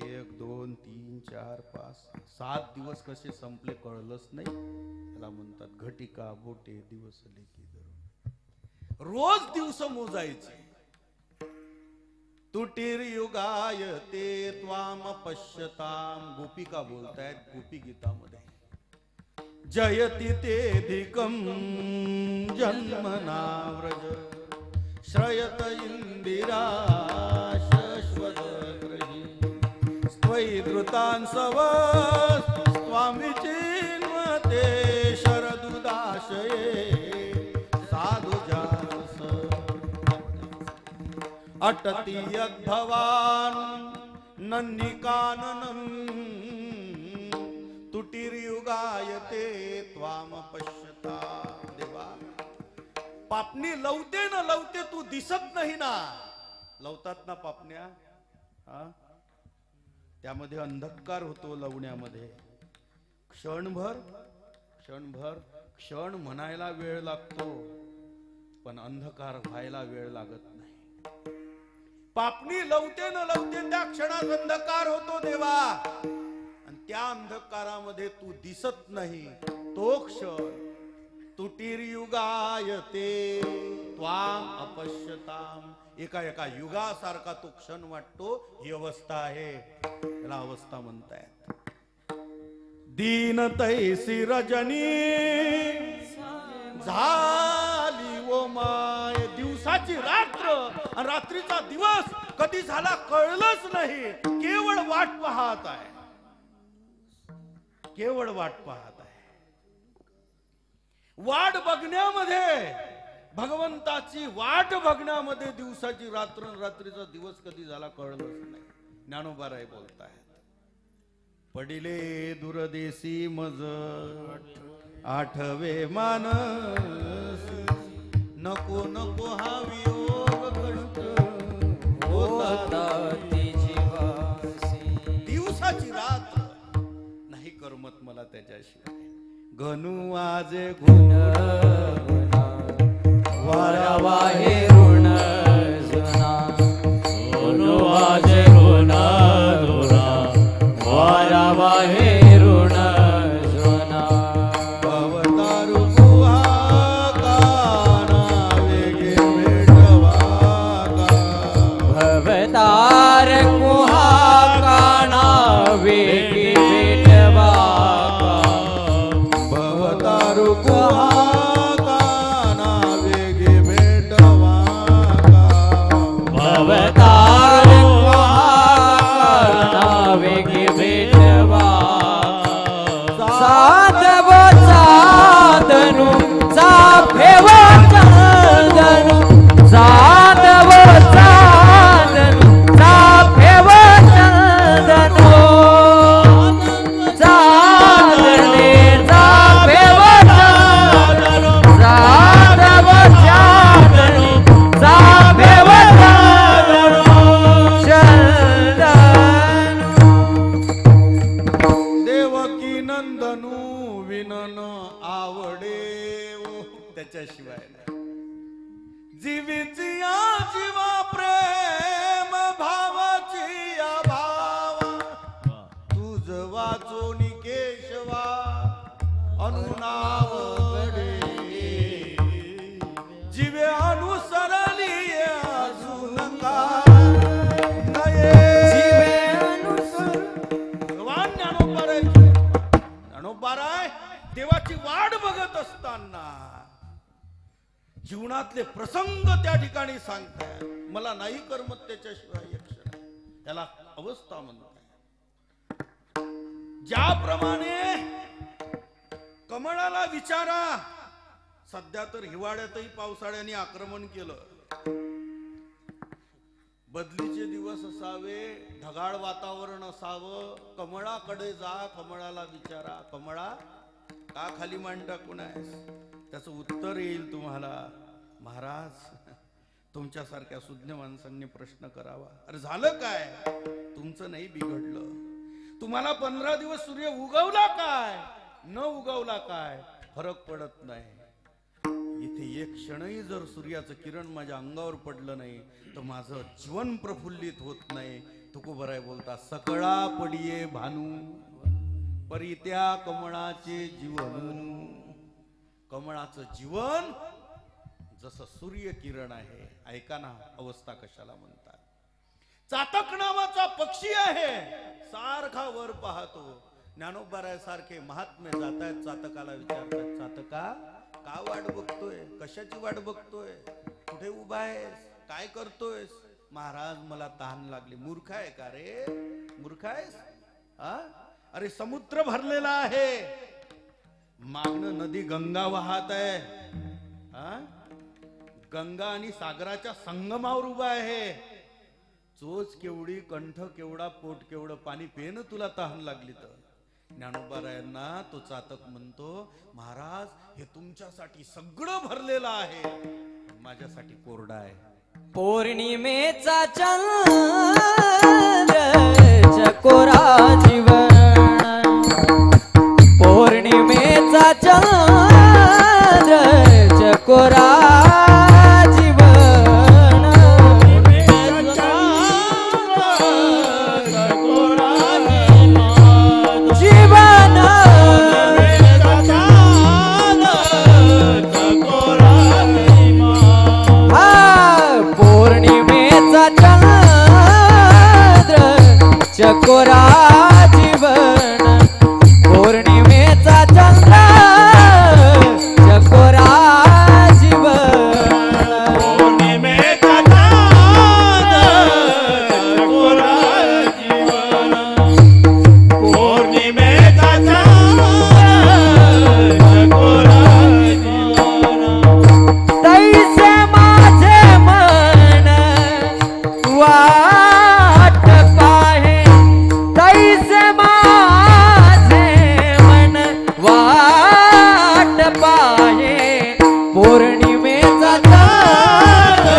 1 2 3 4 5 7 दिवस कसे संपले कळलंच नाही. त्याला म्हणतात घटिका बोटे दिवस लेखी धरून. रोज दिवस मोजायचे. तुटीर युगायते त्वाम पश्यताम, गोपिका बोलतायत गोपी गीतामध्ये. जयति तेधिकम जन्मना व्रज, श्रयत इंदिरा शश्वत ग्रही, स्त्वयि धृतांसव त्वां विचिन्वते शरदुदाशये साधुजास. अटति यद्भवान् नन्निकाननं, तुटीर्युगायते त्वाम पश्यता. देवा पापणी लवते न लवते तू दिसत नाही ना. लवतात ना पापण्या, हा? त्यामध्ये अंधकार होतो लवण्यामध्ये. क्षण म्हणायला वेळ लागतो, पण अंधकार व्हायला वेळ लागत नाही. पापणी लवते न लवते त्या क्षणात अंधकार होतो देवा, आणि त्या अंधकारामध्ये तू दिसत नाही. तो क्षण तुटीर्युगायते त्वाम अपश्यताम, एका युगासारखा तो क्षण वाटतो. ही अवस्था आहे, त्याला अवस्था म्हणतायत. दीन तैसी रजनी झाली ओ माय, दिवसाची रात्र आणि रात्रीचा दिवस कधी झाला कळलंच नाही. केवळ वाट पाहत आहे, केवळ वाट पाहत आहे. वाट बघण्यामध्ये, भगवंताची वाट बघण्यामध्ये दिवसाची रात्र रात्रीचा दिवस कधी झाला कळलंच नाही. ज्ञानोबाराय बोलतायत. पडिले दुरदेशी मज आठवे मानस, नको नको हा वियोग कष्ट होता दिवसाची रात्र नाही करमत मला त्याच्याशिवाय. गणू आजे गुण वारावा हे ऋण जुना, गणू आजे गुण जुना, वारावा हे ऋण जुना. भवतारू गुहा काना वेगे भेटवा का, भवतार गुहा काना वेगी भेटवा का, भवतारू गुहा काना वेगे भेटवा का, भवतार गुहा काना वेगी भेटवा. साधव साधनु चाफेव चंदनु, साधव साधनु चाफेव चंदनु, साधने चाफेव चंदनु, साधव साधनु चाफेव चंदनु, चंदन. देवकी नंदनू विनन आवडे ओ, त्याच्याशिवाय नाही. जीवीची या जीवा प्रेम भावाची या भावा, तुझ वाचोनी केशवा अनुनावडे. जीवे अनुसरली अजून काय नये. भगवान ज्ञानोबाराय देवाची वाट बघत असताना जीवनातले प्रसंग त्या ठिकाणी सांगतायत. मला नाही करमत त्याच्याशिवाय एक क्षण. त्याला अवस्था म्हणताय. ज्याप्रमाणे कमळाला विचारा, सध्या तर हिवाळ्यातही पावसाळ्याने आक्रमण केलं. बदलीचे दिवस असावे, ढगाळ वातावरण असावं, कमळाकडे जा, कमळाला विचारा, कमळा का खाली मान टाकून आहेस? त्याचं उत्तर येईल तुम्हाला, महाराज तुमच्यासारख्या सुज्ञ माणसांनी प्रश्न करावा. अरे झालं काय? तुमचं नाही बिघडलं. तुम्हाला 15 दिवस सूर्य उगवला काय न उगवला काय फरक पडत नाही. इथे एक क्षणही जर सूर्याचं किरण माझ्या अंगावर पडलं नाही तर माझं जीवन प्रफुल्लित होत नाही. तुकोबराय बोलता, सकळा पडिये भानू परित्या कमळाचे जीवन. कमळाचं जीवन जसं सूर्य किरण आहे. ऐका ना, अवस्था कशाला म्हणतात. चातक नावाचा पक्षी आहे, सारखा वर पाहतो. ज्ञानोबाराय सारखे महात्मे जातायत, चातकाला विचारतात, चातका का वाट बघतोय? कशाची वाट बघतोय? कुठे उभा आहेस? काय करतोयस? महाराज मला तहान लागली. मूर्ख आहे का रे? मूर्ख आहेस? अरे समुद्र भरलेला आहे, मागणं नदी गंगा वाहत आहे. गंगा आणि सागराच्या संगमावर उभा आहे. चोच केवढी, कंठ केवढा, पोट केवढं पाणी पेन तुला तहान लागली तर. ज्ञानोबारायांना तो चातक म्हणतो, महाराज हे तुमच्यासाठी सगळं भरलेलं आहे, माझ्यासाठी कोरडा आहे. पौर्णिमेचा चंद्र चकोरा जीवन पौर्णिमेचा चंद्र चकोरा जीवन जीवन हा पौर्णिमेचा चंद्र चकोरा जीवन पौर्णिमेचा चंद्र चकोरा जीवन तैसे माझे मन वाट पाहे तैसे माझे मन वाट पाहे पौर्णिमेचा चंद्र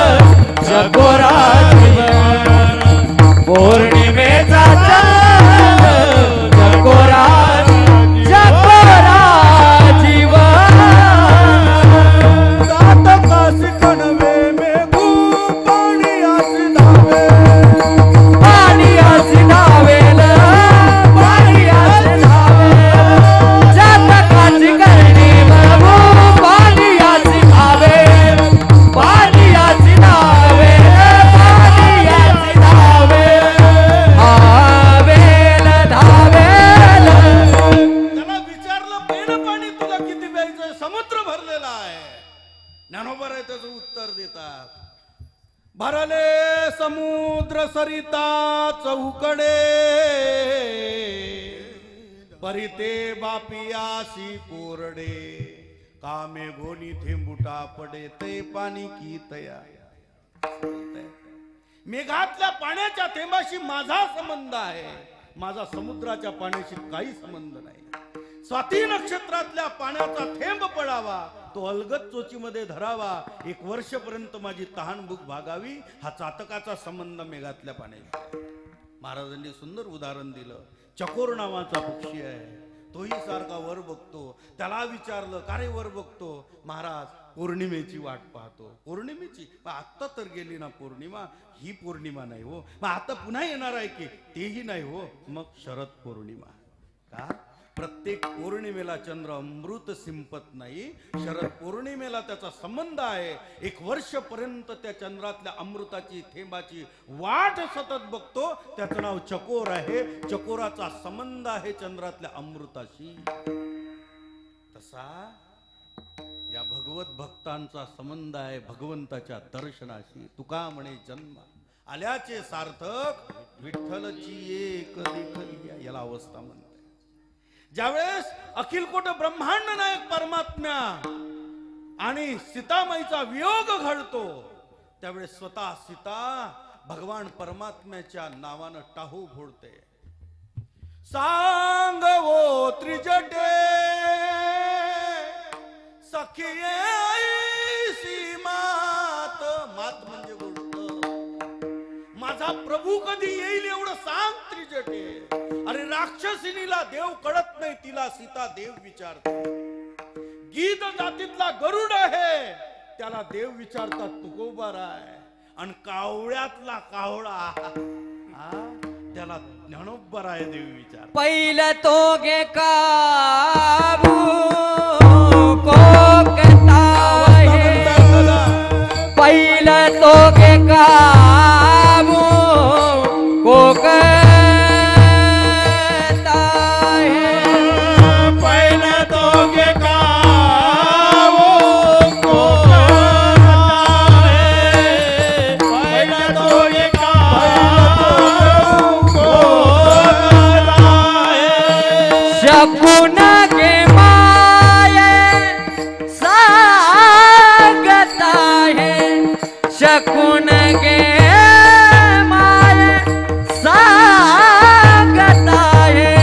चकोरा जीवन पौर्णिमेचा चंद्र चकोरा चकोरा जीवन पाणी असे धावेल पाणी असे धावेल जातकाची करणी बाबू पाणी असे धावेल पाणी असे धावेल पाणी असे धावेल धावेल धावेल त्याला विचारलं पेन पाणी तुला किती प्यायचंय समुद्र भरलेला आहे ज्ञानोबा आहे त्याचं उत्तर देतात भरले समुद्र सरिता चौकडे परिते बापियासी कोरडे कामे गोनी थेंबुटा पडे ते पाणी की तया मेघातल्या पाण्याच्या थेंबाशी माझा संबंध आहे माझा समुद्राच्या पाण्याशी काही संबंध नाही स्वाती नक्षत्रातल्या पाण्याचा थेंब पडावा तो अलगद चोचीमध्ये धरावा एक वर्षपर्यंत माझी तहान भूक भागावी हा चातकाचा संबंध मेघातल्या पाण्याशी महाराजांनी सुंदर उदाहरण दिलं चकोर नावाचा पक्षी आहे तोही सारखा वर बघतो त्याला विचारलं का रे वर बघतो महाराज पौर्णिमेची वाट पाहतो पौर्णिमेची आत्ता तर गेली ना पौर्णिमा ही पौर्णिमा नाही हो मग आता पुन्हा येणार आहे की तेही नाही हो मग शरद पौर्णिमा का प्रत्येक पौर्णिमेला चंद्र अमृत सिंपत नाही शरद पौर्णिमेला त्याचा संबंध आहे एक वर्षपर्यंत त्या चंद्रातल्या अमृताची थेंबाची वाट सतत बघतो त्याचं नाव चकोर आहे चकोराचा संबंध आहे चंद्रातल्या अमृताशी तसा या भगवत भक्तांचा संबंध आहे भगवंताच्या दर्शनाशी तुका म्हणे जन्म आल्याचे सार्थक विठ्ठलची एक देखली याला अवस्था म्हणते ज्यावेळेस अखिलकोट ब्रह्मांड नायक परमात्म्या आणि सीतामाईचा वियोग घडतो त्यावेळेस स्वतः सीता भगवान परमात्म्याच्या नावानं टाहू फोडते सांग वो त्रिजटे सखिये ऐसी मात मात म्हणजे गोष्ट माझा प्रभू कधी येईल एवढं सांग त्रिजटे अरे राक्षसिनीला देव कळत नाही तिला सीता देव विचारते गीत जातीतला गरुड आहे त्याला देव विचारतात तुकोबार आहे आणि कावळ्यातला कावळा त्याला ज्ञानोबर आहे देव विचार पहिलं तो गे काबू कोकता पहिलं तो गे काबू कोकता पहिलं तो गे काबू कोकता पहिलं तो गे काबू कोकता शकुन गे माये सांगता है शकुन गे माये सांगता है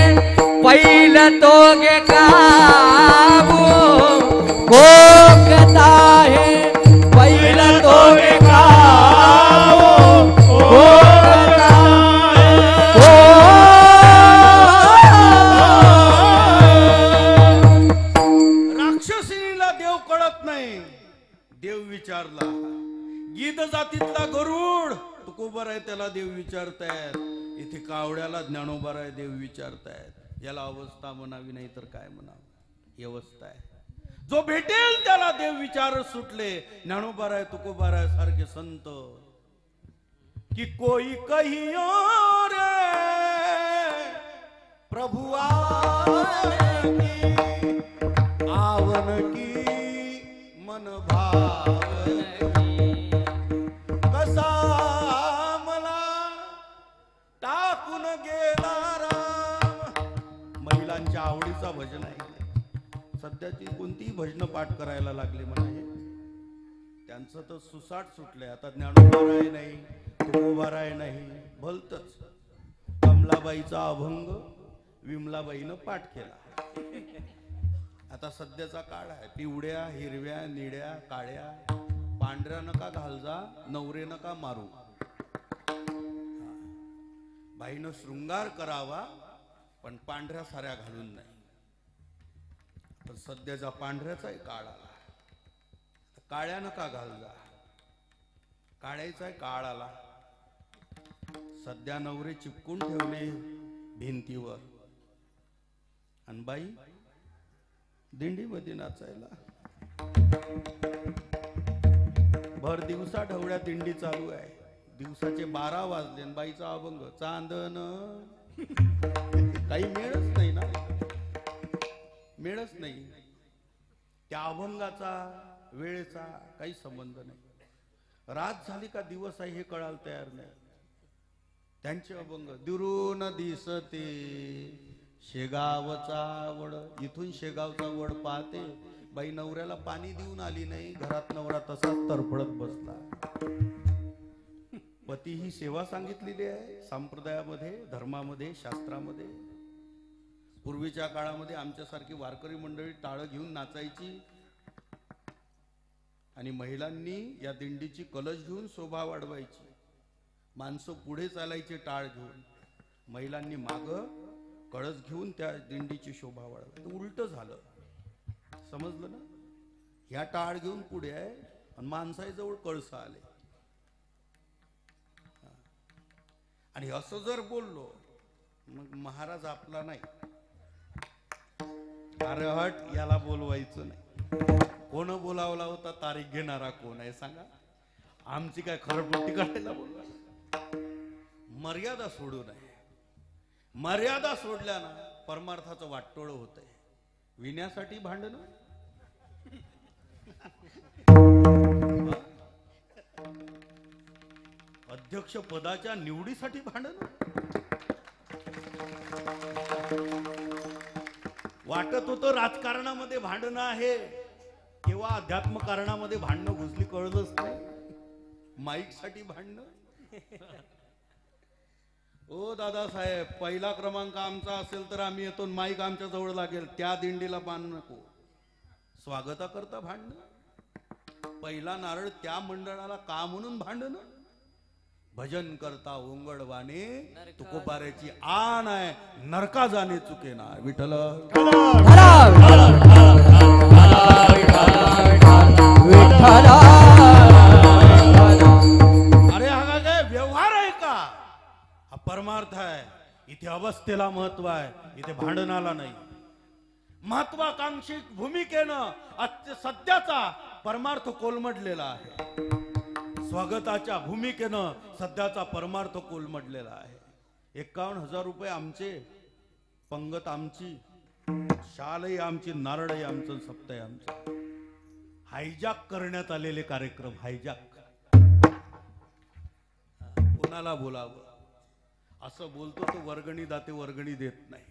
पहिलं तो गे काबू कोकता है पहिलं तो गे काबू कोकता है विचारला. गीत जातीतला गरुड तुकोबाराय त्याला देव विचारतायत. इथे कावड्याला ज्ञानोबाराय देव विचारतायत. याला अवस्था म्हणावी नाही तर काय म्हणावं. ही अवस्था आहे. जो भेटेल त्याला देव विचार सुटले. ज्ञानोबाराय तुकोबाराय सारखे संत कि कोई कहियो रे प्रभु आवन की मन भावन कसा मला टाकून गेला राम. महिलांच्या आवडीचा भजन आहे. सध्याची कोणतीही भजन पाठ करायला लागली म्हणे. त्यांचं तर सुसाट सुटले. आता ज्ञानोबाराय नाही, तुकोबाराय नाही, भलतच. कमलाबाईचा अभंग विमलाबाईनं पाठ केला. आता सध्याचा काळ आहे. पिवड्या हिरव्या निळ्या काळ्या पांढऱ्या नका घालजा, नवरे नका मारू. बाईनं शृंगार करावा पण पांढऱ्या साऱ्या घालून नाही. तर सध्याचा पांढऱ्याचाही काळ आला. काळ्या नका घालजा, काळ्याचाही काळ आला. सध्या नवरे चिपकून ठेवले भिंतीवर आणि बाई दिंडीमध्ये नाचायला. भर दिवसा ढवळ्या दिंडी चालू आहे. दिवसाचे 12 वाजले आणि बाईचा अभंग चांदन. काही मेळच नाही ना, मेळच नाही. त्या अभंगाचा वेळेचा काही संबंध नाही. रात झाली का दिवस आहे हे कळायला तयार नाही. त्यांचे अभंग दुरून दिसते शेगावचा वड. इथून शेगावचा वड पाहते. बाई नवऱ्याला पाणी देऊन आली नाही. घरात नवरा तसाच तरफडत बसला. पती ही सेवा सांगितलेली आहे संप्रदायामध्ये, धर्मामध्ये, शास्त्रामध्ये. पूर्वीच्या काळामध्ये आमच्यासारखी वारकरी मंडळी टाळ घेऊन नाचायची आणि महिलांनी या दिंडीची कलश घेऊन शोभा वाढवायची. माणसं पुढे चालायचे टाळ घेऊन, महिलांनी माग कळस घेऊन त्या दिंडीची शोभा वाढवायची. उलट झालं. समजलं ना. ह्या टाळ घेऊन पुढे आहे आणि माणसाजवळ कळस आले. आणि असं जर बोललो मग महाराज आपला नाही. अरे हट, याला बोलवायचं नाही. कोण बोलावला होता? तारीख घेणारा कोण आहे सांगा. आमची काय खरपुट्टी करायला बोलवा. मर्यादा सोडू नये. मर्यादा सोडल्यानं परमार्थाचं वाटोळ होत आहे. विण्यासाठी भांडण, अध्यक्ष पदाच्या निवडीसाठी भांडण. वाटत होतं राजकारणामध्ये भांडणं आहे, किंवा अध्यात्म कारणामध्ये भांडणं घुसली कळलंच नाही. माईक साठी भांडणं. ओ दादासाहेब, पहिला क्रमांक आमचा असेल तर आम्ही येतो. माईक आमच्या जवळ लागेल. त्या दिंडीला पान नको. स्वागता करता भांडणं. पहिला नारळ त्या मंडळाला का म्हणून भांडणं. भजन करता ओंगडवाने तुकोबाऱ्याची आण आहे. नरका जाणे चुके ना. विठ्ठल अरे हा काय व्यवहार आहे का? हा परमार्थ आहे. इथे अवस्थेला महत्व आहे. इथे भांडणाला नाही. महत्वाकांक्षी भूमिकेनं सध्याचा परमार्थ कोलमडलेला आहे. स्वागताच्या भूमिकेनं सध्याचा परमार्थ कोलमडलेला आहे. 51,000 रुपये आमचे, पंगत आमची, शालही आमची, नारळही आमचं, सप्ताही आमचं. हायजॅक करण्यात आलेले कार्यक्रम. हायजॅक. कोणाला बोलावं असं बोलतो तो वर्गणी दाते वर्गणी देत नाही.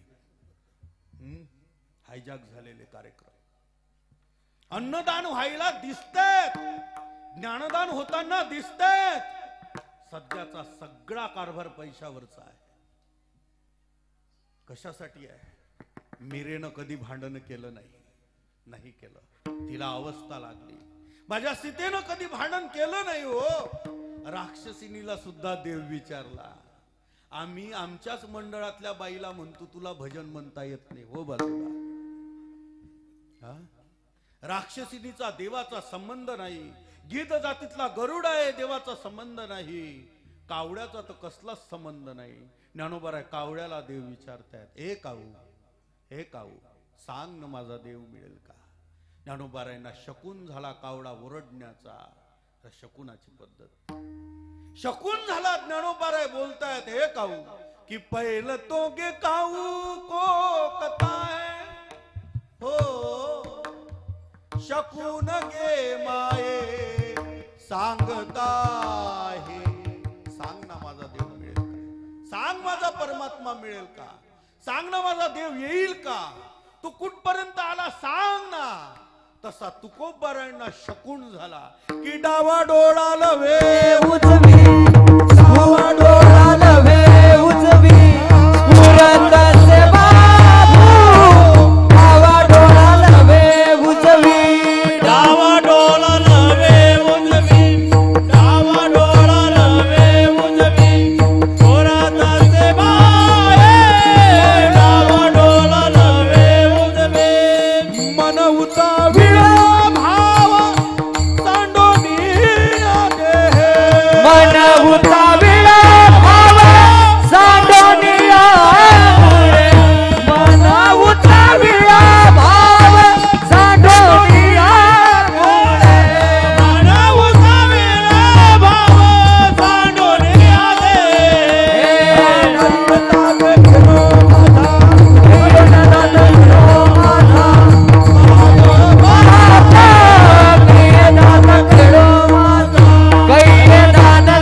हायजॅक झालेले कार्यक्रम. अन्नदान व्हायला दिसतेत, ज्ञानदान होताना दिसतेत. सध्याचा सगळा कारभार पैशावरचा आहे. कशासाठी आहे? मीरेनं कधी भांडण केलं नाही. नाही केलं. तिला अवस्था लागली. माझ्या सीतेनं कधी भांडण केलं नाही हो. राक्षसिनीला सुद्धा देव विचारला. आम्ही आमच्याच मंडळातल्या बाईला म्हणतो तुला भजन म्हणता येत नाही. हो बाजूला. राक्षसिनीचा देवाचा संबंध नाही. गीत जातीतला गरुड आहे, देवाचा संबंध नाही. कावड्याचा तर कसलाच संबंध नाही. ज्ञानोबा कावड्याला देव विचारतायत, हे काऊ सांग ना माझा देव मिळेल का? ज्ञानोबारायांना शकून झाला कावडा ओरडण्याचा. तर शकुनाची पद्धत शकून झाला. ज्ञानोबाराय बोलतायत, हे काऊ कि पहिलं तो गे काऊ को कताय हो शकून गे माये सांगता हे. सांग ना माझा देव मिळेल का? सांग माझा परमात्मा मिळेल का? सांग ना माझा देव येईल का? तू कुठपर्यंत आला सांग ना. तसा तुकोबारायांना शकून झाला की डावा डोळा लवे उजवी, डावा डोळा लवे उजवी, स्फुरत से बाबू, डावा डोळा लवे उजवी, डावा डोळा लवे उजवी, डावा डोळा लवे उजवी, पोराताचे बाये, डावा डोळा लवे उजवी, मन उताविळा भाव सांडोनी देह. मन उताविळा भाव सांडोनिया मुळे, मन उताविळा भाव सांडोनिया मुळे, मन उताविळा भाव सांडोनिया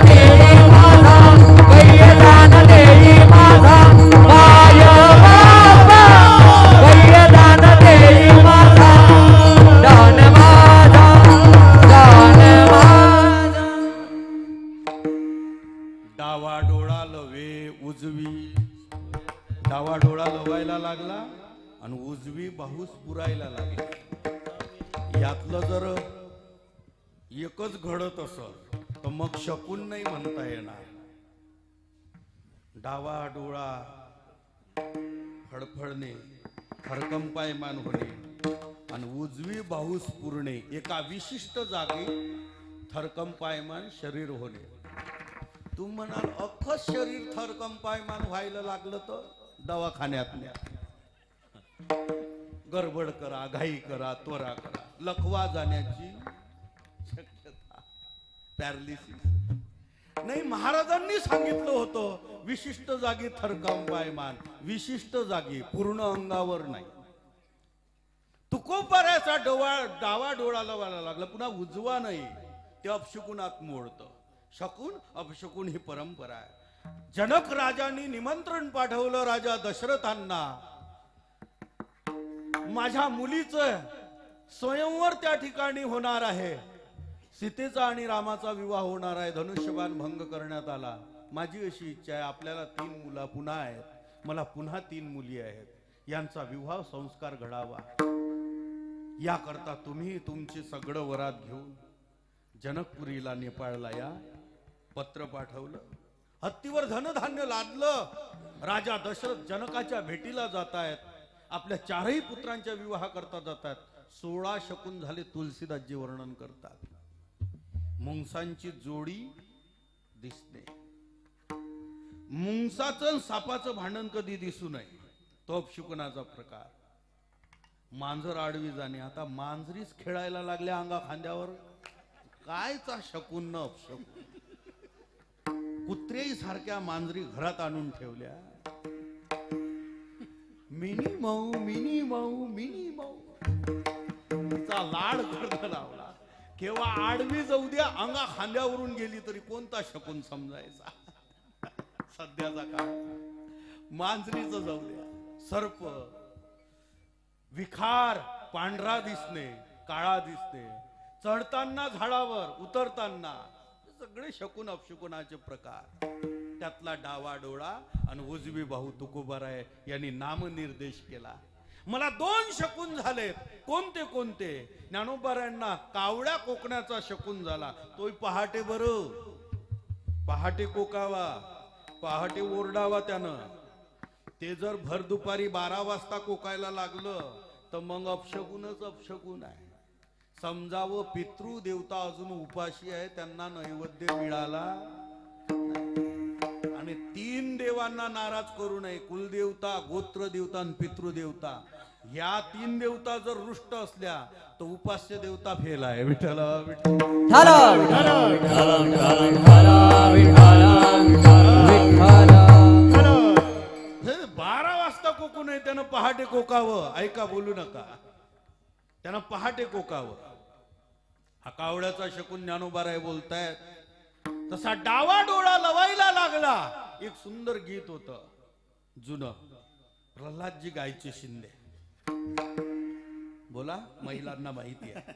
डावा डोळा लवे उजवी. डावा डोळा लवायला लागला आणि उजवी बाहूस पुरायला लागली. यातलं जर एकच घडत असत तर मग शकून नाही म्हणता येणार. डावा डोळा फडफडणे, हरकंपायमान होणे आणि उजवी बाहूस पुरणे, एका विशिष्ट जागी थरकंपायमान शरीर होणे. तू म्हणाल अख्खं शरीर थरकंपायमान व्हायला लागलं तर दवाखान्यात न्या. गडबड करा, घाई करा, त्वरा करा, लखवा जाण्याची शक्यता, पॅरालिसिस. नाही, महाराजांनी सांगितलं होतं विशिष्ट जागी थरकंपायमान, विशिष्ट जागी, पूर्ण अंगावर नाही. तुकोबाराचा डावा डोळा लावायला लागला, पुन्हा उजवा नाही, ते अपशकुनात मोडतं. शकून अपशकुन ही परंपरा आहे. जनक राजांनी निमंत्रण पाठवलं राजा दशरथांना. माझ्या मुलीचं स्वयंवर त्या ठिकाणी होणार आहे. सीतेचा आणि रामाचा विवाह होणार आहे. धनुष्यबाण भंग करण्यात आला. माझी अशी इच्छा आहे, आपल्याला 3 मुलं पुन्हा आहेत, मला पुन्हा 3 मुली आहेत, यांचा विवाह संस्कार घडावा. याकरता तुम्ही तुमचे सगळं वरात घेऊन जनकपुरीला नेपाळला या. पत्र पाठवलं. हत्तीवर धनधान्य लादलं. राजा दशरथ जनकाच्या भेटीला जात आहेत. आपल्या 4ही पुत्रांच्या विवाह करता जातात. 16 शकून झाले. तुलसीदासजी वर्णन करतात. मुंगसांची जोडी दिसणे. मुंगसाचं सापाचं भांडण कधी दिसू नये, तो अपशकुनाचा प्रकार. मांजर आडवी जाणे. आता मांजरीच खेळायला लागल्या अंगा खांद्यावर. कायचा शकून न अपशकुन. कुत्रेही सारख्या मांजरी घरात आणून ठेवल्या. मिनी माऊ, मिनी माऊ, मिनी माऊ चा लाड करता लावला. केव्हा आडवी जाऊ द्या, अंगा खांद्यावरून गेली तरी कोणता शकून समजायचा. सध्याचा काळ मांजरीचं जाऊ द्या. सर्प, विखार, पांढरा दिसणे, काळा दिसणे, चढताना झाडावर, उतरताना, सगळे शकून अपशकुनाचे प्रकार. त्यातला डावा डोळा आणि उजवी बाहू तुकोबाराय यांनी नामनिर्देश केला. मला 2 शकून झालेत. कोणते कोणते? ज्ञानोबारायांना कावड्या कोकण्याचा शकून झाला. तोही पहाटे बरं, पहाटे कोकावा, पहाटे ओरडावा त्यानं. ते जर भर दुपारी 12 वाजता कोकायला लागलं तर मग अपशकुनच अपशकुन आहे. समजावं पितृदेवता अजून उपाशी आहे, त्यांना नैवेद्य मिळाला आणि 3 देवांना नाराज करू नये. कुलदेवता, गोत्रदेवता आणि पितृदेवता, या 3 देवता जर रुष्ट असल्या तर उपास्य देवता फेल आहे. विठ्ठल विठ्ठल विठ्ठल विठ्ठल विठ्ठल विठ्ठल विठ्ठल विठ्ठल. 12 वाजता कोकू नये, त्यानं पहाटे कोकावं. ऐका, बोलू नका. त्यानं पहाटे कोकावं. हा कावड्याचा शकून ज्ञानोबाराय बोलतायत. तसा डावा डोळा लवायला लागला. एक सुंदर गीत होत जुनं, प्रल्हादजी गायचे शिंदे. बोला, महिलांना माहिती आहे.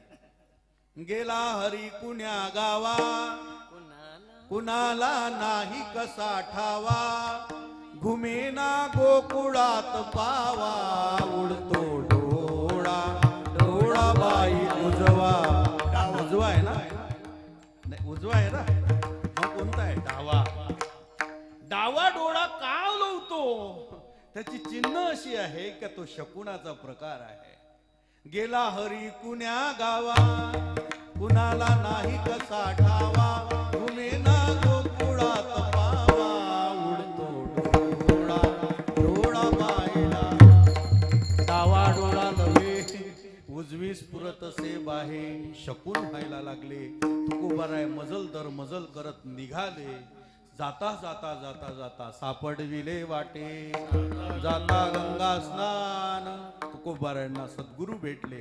गेला हरी कुण्या गावा, कुणाला नाही कसा ठावा, घुमेना गोकुळात पावा, उडतो डोळा डोळा बाई उजवा. उजवा आहे ना? नाही, उजवा आहे ना? मग कोणता आहे? डावा. डावा डोळा का लोवतो? त्याची चिन्ह अशी आहे की तो शकुनाचा प्रकार आहे. गेला हरी कुण्या गावा, कुणाला नाही कसा ठावा, घुमेना गोकुळात पावा, उडतो डोळा डोळा बाईला. डावा डोळा नव्हे, उजवी स्फुरत से बाहे. शकून व्हायला लागले. तुकोबाराय मजल दर मजल करत निघाले. जाता जाता जाता जाता सापडविले वाटे, जाता गंगा स्नान. तुकोबारायांना सद्गुरू भेटले.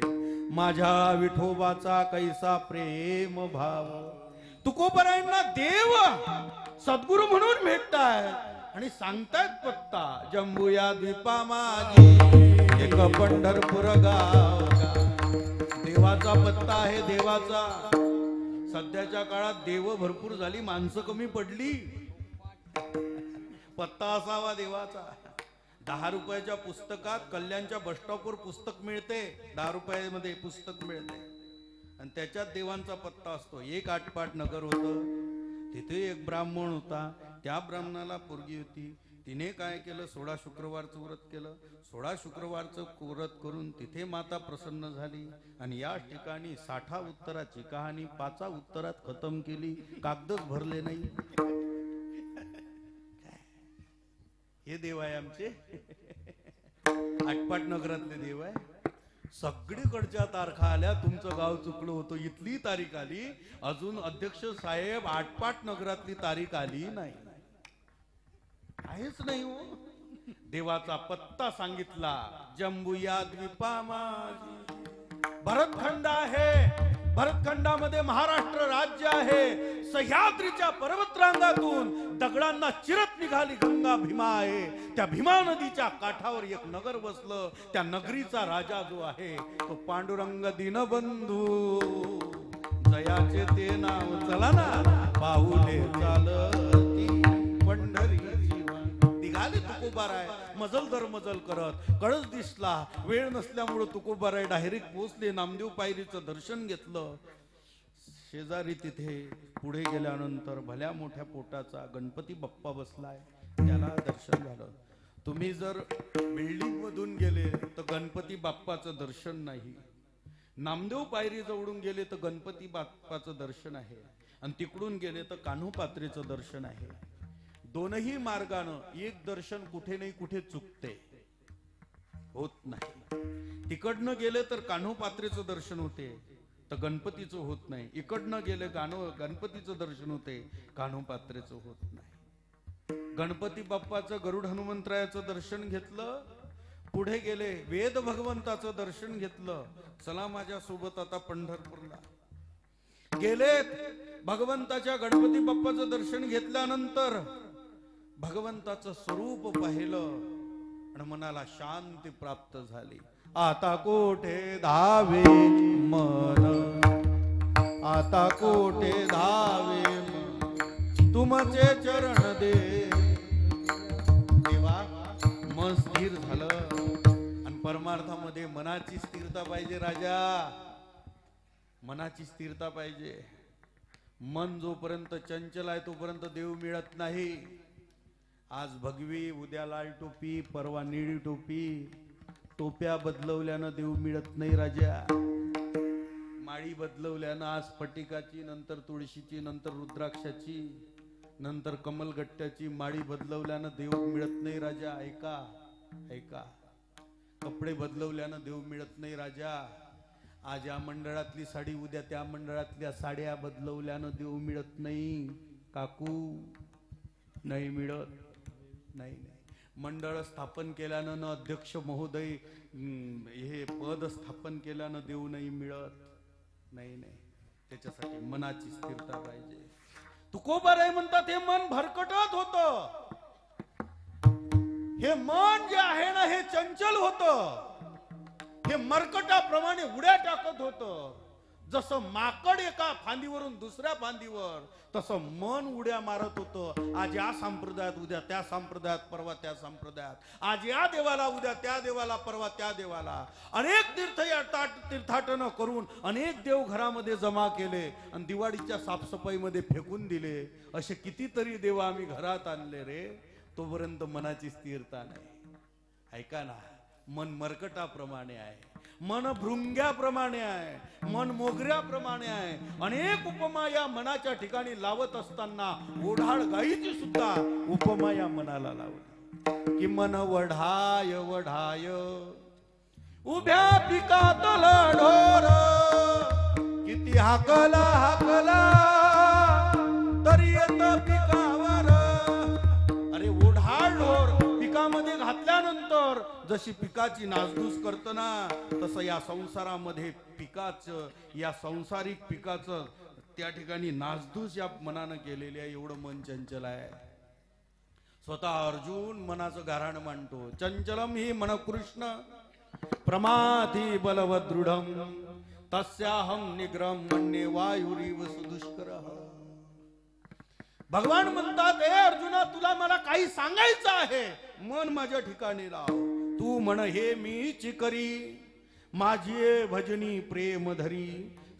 माझ्या विठोबाचा कैसा प्रेम भाव. तुकोबारायांना देव सद्गुरू म्हणून भेटताय आणि सांगतायत पत्ता. जंबूया द्वीपा माझी एक पंढरपूर गाव. देवाचा पत्ता आहे, देवाचा. सध्याच्या काळात देव भरपूर झाली, माणसं कमी पडली. पत्ता असावा देवाचा. 10 रुपयाच्या पुस्तकात कल्याणच्या बसस्टॉपवर पुस्तक मिळते. 10 रुपयामध्ये पुस्तक मिळते आणि त्याच्यात देवांचा पत्ता असतो. एक आटपाट नगर होतं, तिथे एक ब्राह्मण होता. त्या ब्राह्मणाला पोरगी होती. तिने काय केलं? 16 शुक्रवारचं व्रत केलं. 16 शुक्रवारचं व्रत करून तिथे माता प्रसन्न झाली आणि या ठिकाणी 60 उत्तराची कहाणी 5 उत्तरात खतम केली. कागदच भरले नाही. हे देव आहे आमचे. आटपाट नगरातले देव आहे. सगळीकडच्या तारखा आल्या. तुमचं गाव चुकलं होतं, इथली तारीख आली. अजून अध्यक्ष साहेब आटपाट नगरातली तारीख आली नाही. काहीच नाही हो. देवाचा पत्ता सांगितला. जंबूया द्वीपा माझी. भरतखंड आहे. भरतखंडामध्ये महाराष्ट्र राज्य आहे. सह्याद्रीच्या पर्वतरांगातून दगडांना चिरत निघाली गंगा भीमा आहे. त्या भीमा नदीच्या काठावर एक नगर बसलं. त्या नगरीचा राजा जो आहे तो पांडुरंग दीनबंधू. जयाचे ते नाव चला ना, पाऊले चालती पंढरी. निघाले तुकोबाराय मजल दर मजल करत. कळस दिसला, वेळ नसल्यामुळे तुकोबाराय डायरेक्ट पोहोचले. नामदेव पायरीचं दर्शन घेतलं. शेजारी तिथे पुढे गेल्यानंतर भल्या मोठ्या पोटाचा गणपती बाप्पा बसलाय, त्याला दर्शन झालं. तुम्ही जर बिल्डिंग मधून गेले तर गणपती बाप्पाचं दर्शन नाही. नामदेव पायरी जवळून गेले तर गणपती बाप्पाचं दर्शन आहे आणि तिकडून गेले तर कान्होपात्रेचं दर्शन आहे. दोनही मार्गानं एक दर्शन कुठे नाही कुठे चुकते, होत नाही. तिकडनं गेले तर कान्होपात्रेचं दर्शन होते तर गणपतीचं होत नाही. इकडनं गेले गणपतीचं दर्शन होते, कान्होपात्रेचं होत नाही. गणपती बाप्पाचं गरुड हनुमंतरायाचं दर्शन घेतलं. पुढे गेले वेद भगवंताचं दर्शन घेतलं. चला माझ्या सोबत आता पंढरपूरला. गेलेत. भगवंताच्या गणपती बाप्पाचं दर्शन घेतल्यानंतर भगवंताचं स्वरूप पाहिलं आणि मनाला शांती प्राप्त झाली. आता कोठे धावे मन, आता कोठे धावे मन, तुमचे चरण दे. देवा मन स्थिर झालं आणि परमार्थामध्ये मनाची स्थिरता पाहिजे. राजा, मनाची स्थिरता पाहिजे. मन जोपर्यंत चंचल आहे तोपर्यंत देव मिळत नाही. आज भगवी, उद्या लाल टोपी, परवा निळी टोपी. टोप्या बदलवल्यानं देव मिळत नाही राजा. माळी बदलवल्यानं आज स्फटिकाची, नंतर तुळशीची, नंतर रुद्राक्षाची, नंतर कमलगट्ट्याची माळी बदलवल्यानं देव मिळत नाही राजा. ऐका ऐका, कपडे बदलवल्यानं देव मिळत नाही राजा. आज या मंडळातली साडी उद्या त्या मंडळातल्या साड्या बदलवल्यानं देव मिळत नाही काकू, नाही मिळत. नाही नाही, मंडळ स्थापन केल्यानं न अध्यक्ष महोदय हे पद स्थापन केल्यानं देव नाही मिळत. नाही नाही, त्याच्यासाठी मनाची स्थिरता पाहिजे. तुकोबाराय म्हणतात हे मन भरकटत होत, हे मन जे आहे ना हे चंचल होत, हे मरकटाप्रमाणे उड्या टाकत होत. जसं माकड एका फांदीवरून दुसऱ्या फांदीवर, तसं मन उड्या मारत होतं. आज या संप्रदायात, उद्या त्या संप्रदायात, परवा त्या संप्रदायात. आज या देवाला, उद्या त्या देवाला, परवा त्या देवाला. अनेक तीर्थाटन करून अनेक देव घरामध्ये जमा केले आणि दिवाळीच्या साफसफाईमध्ये फेकून दिले. असे कितीतरी देव आम्ही घरात आणले रे, तोपर्यंत मनाची स्थिरता नाही. ऐका ना, मन मरकटाप्रमाणे आहे, मन भृंग्याप्रमाणे आहे, मन मोगऱ्याप्रमाणे आहे. अनेक उपमा या मनाच्या ठिकाणी लावत असताना ओढाळ गायीची सुद्धा उपमा या मनाला लावली. की मन वढाय वढाय उभ्या पिकातल ढोर, किती हाकला हाकला तरी येत पिकावर. अरे ओढाळ ढोर पिकामध्ये घातल्यानंतर जशी पिकाची नासधूस करतो ना, तसं या संसारामध्ये पिकाचं, या संसारिक पिकाचं त्या ठिकाणी नासधूस या मनानं केलेली आहे. एवढं मन चंचल आहे. स्वतः अर्जुन मनाचं गाऱ्हाण मांडतो. चंचलम ही मन कृष्ण प्रमाथी बलवदृढम तस्याहम निग्रम मन्ये वायुरीव सुदुष्करः. भगवान म्हणतात, हे अर्जुना, तुला मला काही सांगायचं आहे, मन माझ्या ठिकाणी लाव. तू म्हण हे मीच करी, माझी भजनी प्रेम धरी,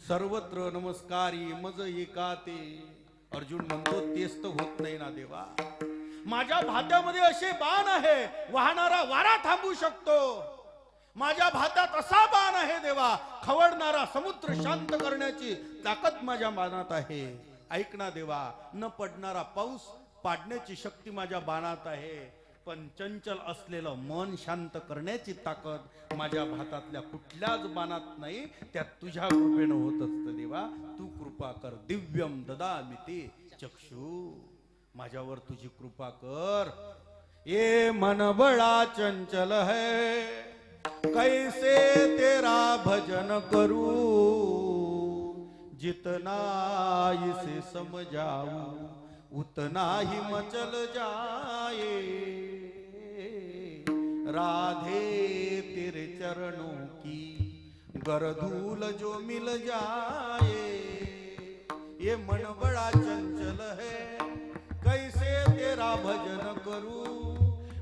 सर्वत्र नमस्कारी मज एका ते. अर्जुन म्हणतो, तेच तर होत नाही ना देवा. माझ्या भात्यामध्ये असे बाण आहे, वाहणारा वारा थांबू शकतो. माझ्या भात्यात असा बाण आहे देवा, खवडणारा समुद्र शांत करण्याची ताकद माझ्या बाणात आहे. ऐक ना देवा, न पडणारा पाऊस पाडण्याची शक्ती माझ्या बाणात आहे. पण चंचल असलेलं मन शांत करण्याची ताकद माझ्या भातातल्या कुठल्याच बाणात नाही. त्यात तुझ्या कृपेनं होत असतं देवा. तू कृपा कर. दिव्यम ददामि ते चक्षु, माझ्यावर तुझी कृपा कर. ये मन बड़ा चंचल है, कैसे तेरा भजन करूं. जितना इसे समझाऊं उतना ही मचल जाए. राधे तेरे चरणों की गरधूल जो मिल जाए. ये मन बड़ा चंचल है, कैसे तेरा भजन करूं.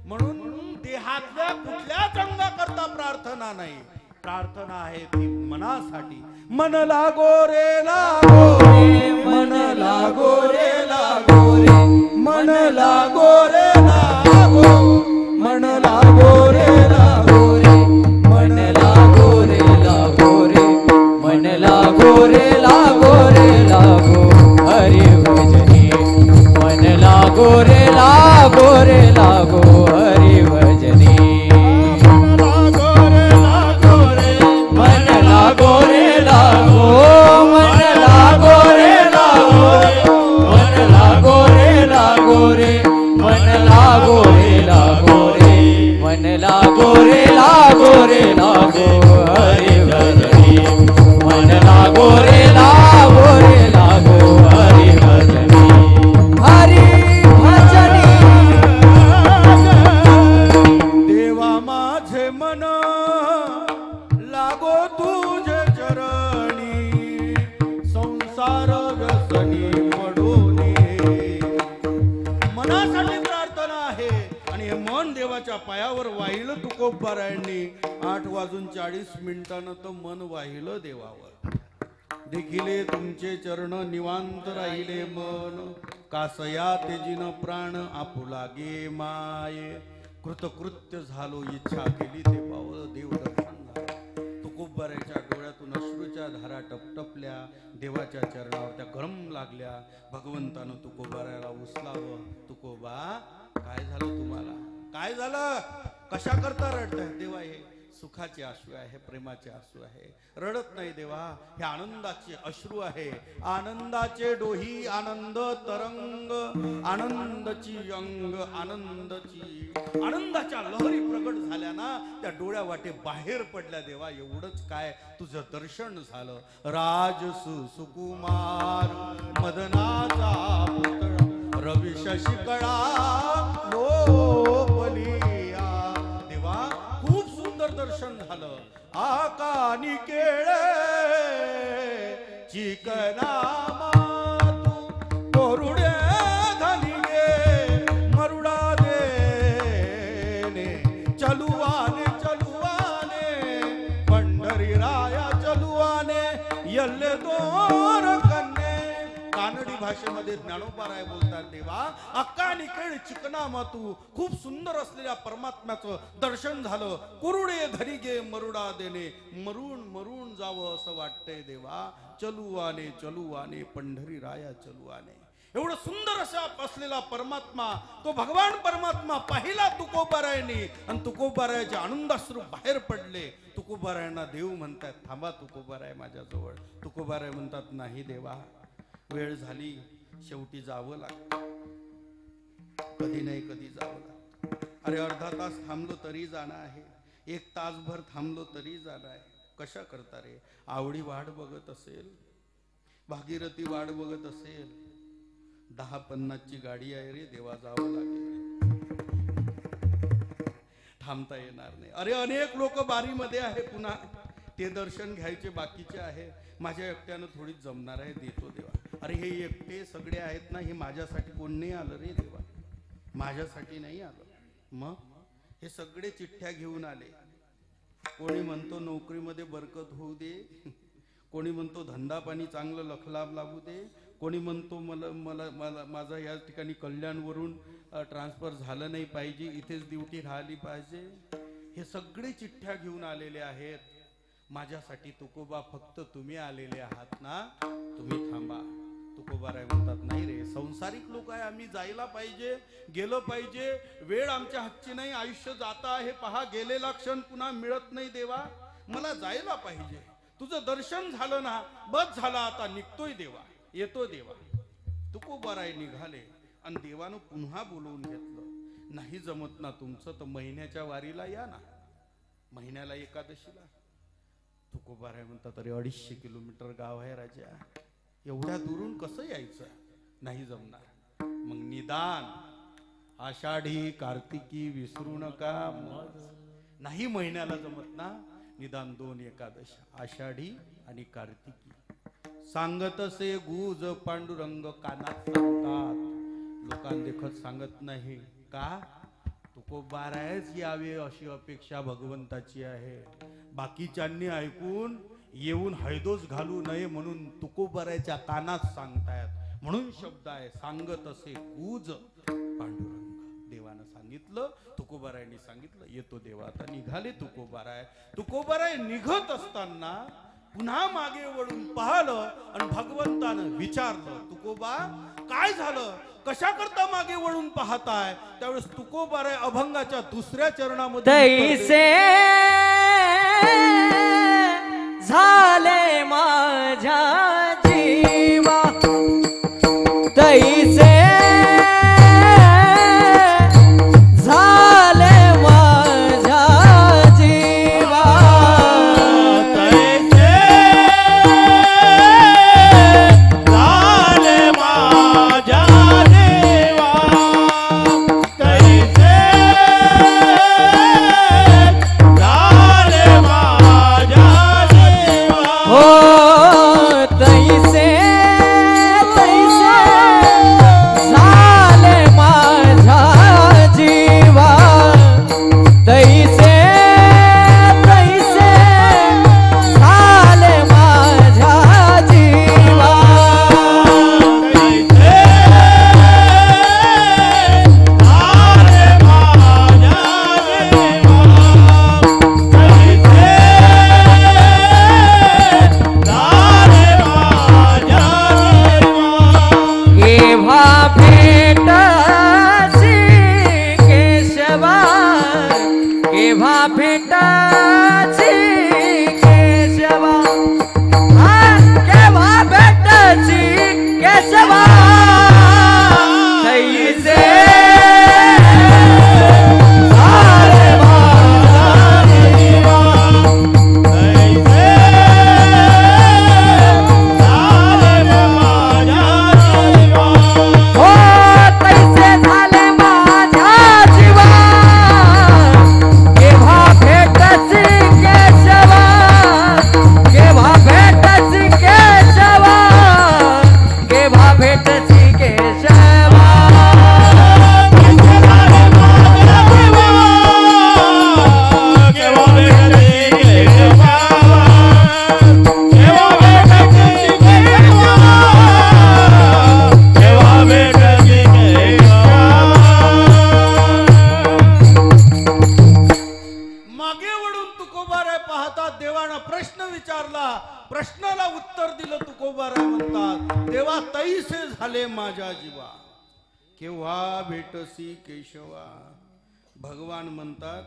म्हणून देहातल्या कुठल्याच अंगाकरता प्रार्थना नाही, प्रार्थना आहे ती मनासाठी. मन लागो रे लागो रे, मन लागो रे लागो रे, मन लागो रे लागो, मन लागो रे लागो रे, मन लागो रे लागो रे, मन लागो रे लागो रे लागो हरि भजनी. मन लागो रे लागो रे लागो हरि भजनी. मन लागो रे लागो, मन लागो रे लागो, मन लागो रे लागो रे, मन लागो रे लागो रे, मन लागो रे लागो रे लागो हरि भजनी. मन लागो रे लागो रे लागो हरि भजनी. हरि भजनी. देवा माझे मन लागो तुझे चरणी, संसार व्यसनी पडोने. मनासाठी प्रार्थना आहे आणि हे मन देवाच्या पायावर वाहिलं तुकोबारायांनी. 8:40 तर मन वाहिलं देवावर. देखिले तुमचे चरण निवांत राहिले मन, कासया तेजिन प्राण आपुलागे माये. कृतकृत्य झालो, इच्छा केली ते पावलं देव दर्शन झालं. तुकोबाराच्या डोळ्यातून अश्रू अश्रूच्या धारा टपटपल्या, देवाच्या चरणावर त्या गरम लागल्या. भगवंतानं तुकोबाराला उचलावं. तुकोबा, काय झालं तुम्हाला? काय झालं? कशा करता रडताय? देवा, हे सुखाचे अश्रू आहे, प्रेमाचे अश्रू आहे. रडत नाही देवा, हे आनंदाचे अश्रू आहे. आनंदाचे डोही, आनंद तरंग, आनंदाची अंग, आनंदाच्या लहरी प्रगट झाल्या ना, त्या डोळ्या वाटे बाहेर पडल्या. देवा, एवढंच काय तुझं दर्शन झालं. राजसु सुकुमार मदनाचा पुतळा, रवी शशिकळा लोपलिया. देवा, खूप सुंदर दर्शन झालं. आकानी केळे चिकना मातू, कोरुडे धनिगे मरुडा देने, चलुवाने चलुवाने पंढरी राया चलुवाने, यल्ले दोर कन्ने. कानडी भाषेमध्ये ज्ञानोबाराय बोलतात. देवा, अक्का निकेळ चिकना मातू, खूप सुंदर असलेल्या परमात्म्याचं दर्शन झालं. कुरुडे धरिगे मरुडा देणे, मरून मरून जावं असं वाटतंय. देवा, चलुवाने चलुवाने पंढरी राया चलुवाने. एवढं सुंदर असा असलेला परमात्मा, तो भगवान परमात्मा पाहिला तुकोबारायांनी, आणि तुकोबारायाचे आनंदाश्रू बाहेर पडले. तुकोबारायांना देव म्हणतात, थांबा तुकोबाराय माझ्याजवळ. तुकोबाराय म्हणतात, नाही देवा, वेळ झाली, शेवटी जावं लागतं. कधी नाही कधी जावं लागतं. अरे, अर्धा तास थांबलो तरी जाणं आहे, 1 तासभर थांबलो तरी जाणं आहे. कशा करता रे? आवडी वाट बघत असेल, भागीरथी वाट बघत असेल, 10-50ची गाडी आहे रे देवा, जावं लागेल, थांबता येणार नाही. अरे, अनेक लोक बारीमध्ये आहे, पुन्हा ते दर्शन घ्यायचे बाकीचे आहे. माझ्या एकट्यानं थोडीच जमणार आहे, देतो देवा. अरे, हे एकटे सगळे आहेत ना, हे माझ्यासाठी कोण नाही आलं रे देवा, माझ्यासाठी नाही आलं. मग हे सगळे चिठ्ठ्या घेऊन आले. कोणी म्हणतो नोकरीमध्ये बरकत होऊ दे, कोणी म्हणतो धंदा पाणी चांगलं लखलाभ लागू दे, कोणी म्हणतो मला मला मला माझा या ठिकाणी कल्याणवरून ट्रान्सफर झालं नाही पाहिजे, इथेच ड्युटी राहिली पाहिजे. हे सगळे चिठ्ठ्या घेऊन आलेले आहेत. माझ्यासाठी तुकोबा फक्त तुम्ही आलेले आहात ना, तुम्ही थांबा. तुकोबाराय म्हणतात, नाही रे, संसारिक लोक आहे, आम्ही जायला पाहिजे, गेलं पाहिजे. वेळ आमच्या हातची नाही, आयुष्य जाता आहे पहा, गेलेला क्षण पुन्हा मिळत नाही. देवा, मला जायला पाहिजे. तुझं दर्शन झालं ना, बस झालं, आता निघतोय देवा, येतो देवा. तुकोबाराय निघाले आणि देवानं पुन्हा बोलवून घेतलं. नाही जमत ना तुमचं, तर महिन्याच्या वारीला या ना, महिन्याला एकादशीला. तुकोबाराय म्हणतात, अरे 250 किलोमीटर गाव आहे राजा, एवढ्या दुरून कसं यायचं? नाही जमणार. मग निदान आषाढी कार्तिकी विसरू नका. नाही महिन्याला जमत ना, निदान 2 एकादशी, आषाढी आणि कार्तिकी. सांगतसे गुज पांडुरंग कानात सांगतात, लोकांदेखत सांगत नाही का? तुकोबारायच यावे अशी अपेक्षा भगवंताची आहे. बाकीच्यांनी ऐकून येऊन हैदोस घालू नये म्हणून तुकोबारायच्या कानात सांगतायत. म्हणून शब्द आहे, सांगत असे गुज पांडुरंग. देवानं सांगितलं, तुकोबारायांनी सांगितलं, येतो देवा. आता निघाले तुकोबाराय. तुकोबाराय निघत असताना पुन्हा मागे वळून पाहिलं आणि भगवंतानं विचारलं, तुकोबा काय झालं, कशा करता मागे वळून पाहताय? त्यावेळेस तुकोबाराय अभंगाच्या 2ऱ्या चरणामध्ये तैसे झाले माझ्या जीवा, तैसे झाले माझ्या जीवा, तैसे झाले माझ्या देवा, तैसे झाले माझ्या देवा. हो तैसे माझ्या जीवा केव्हा भेटसी केशवा. भगवान म्हणतात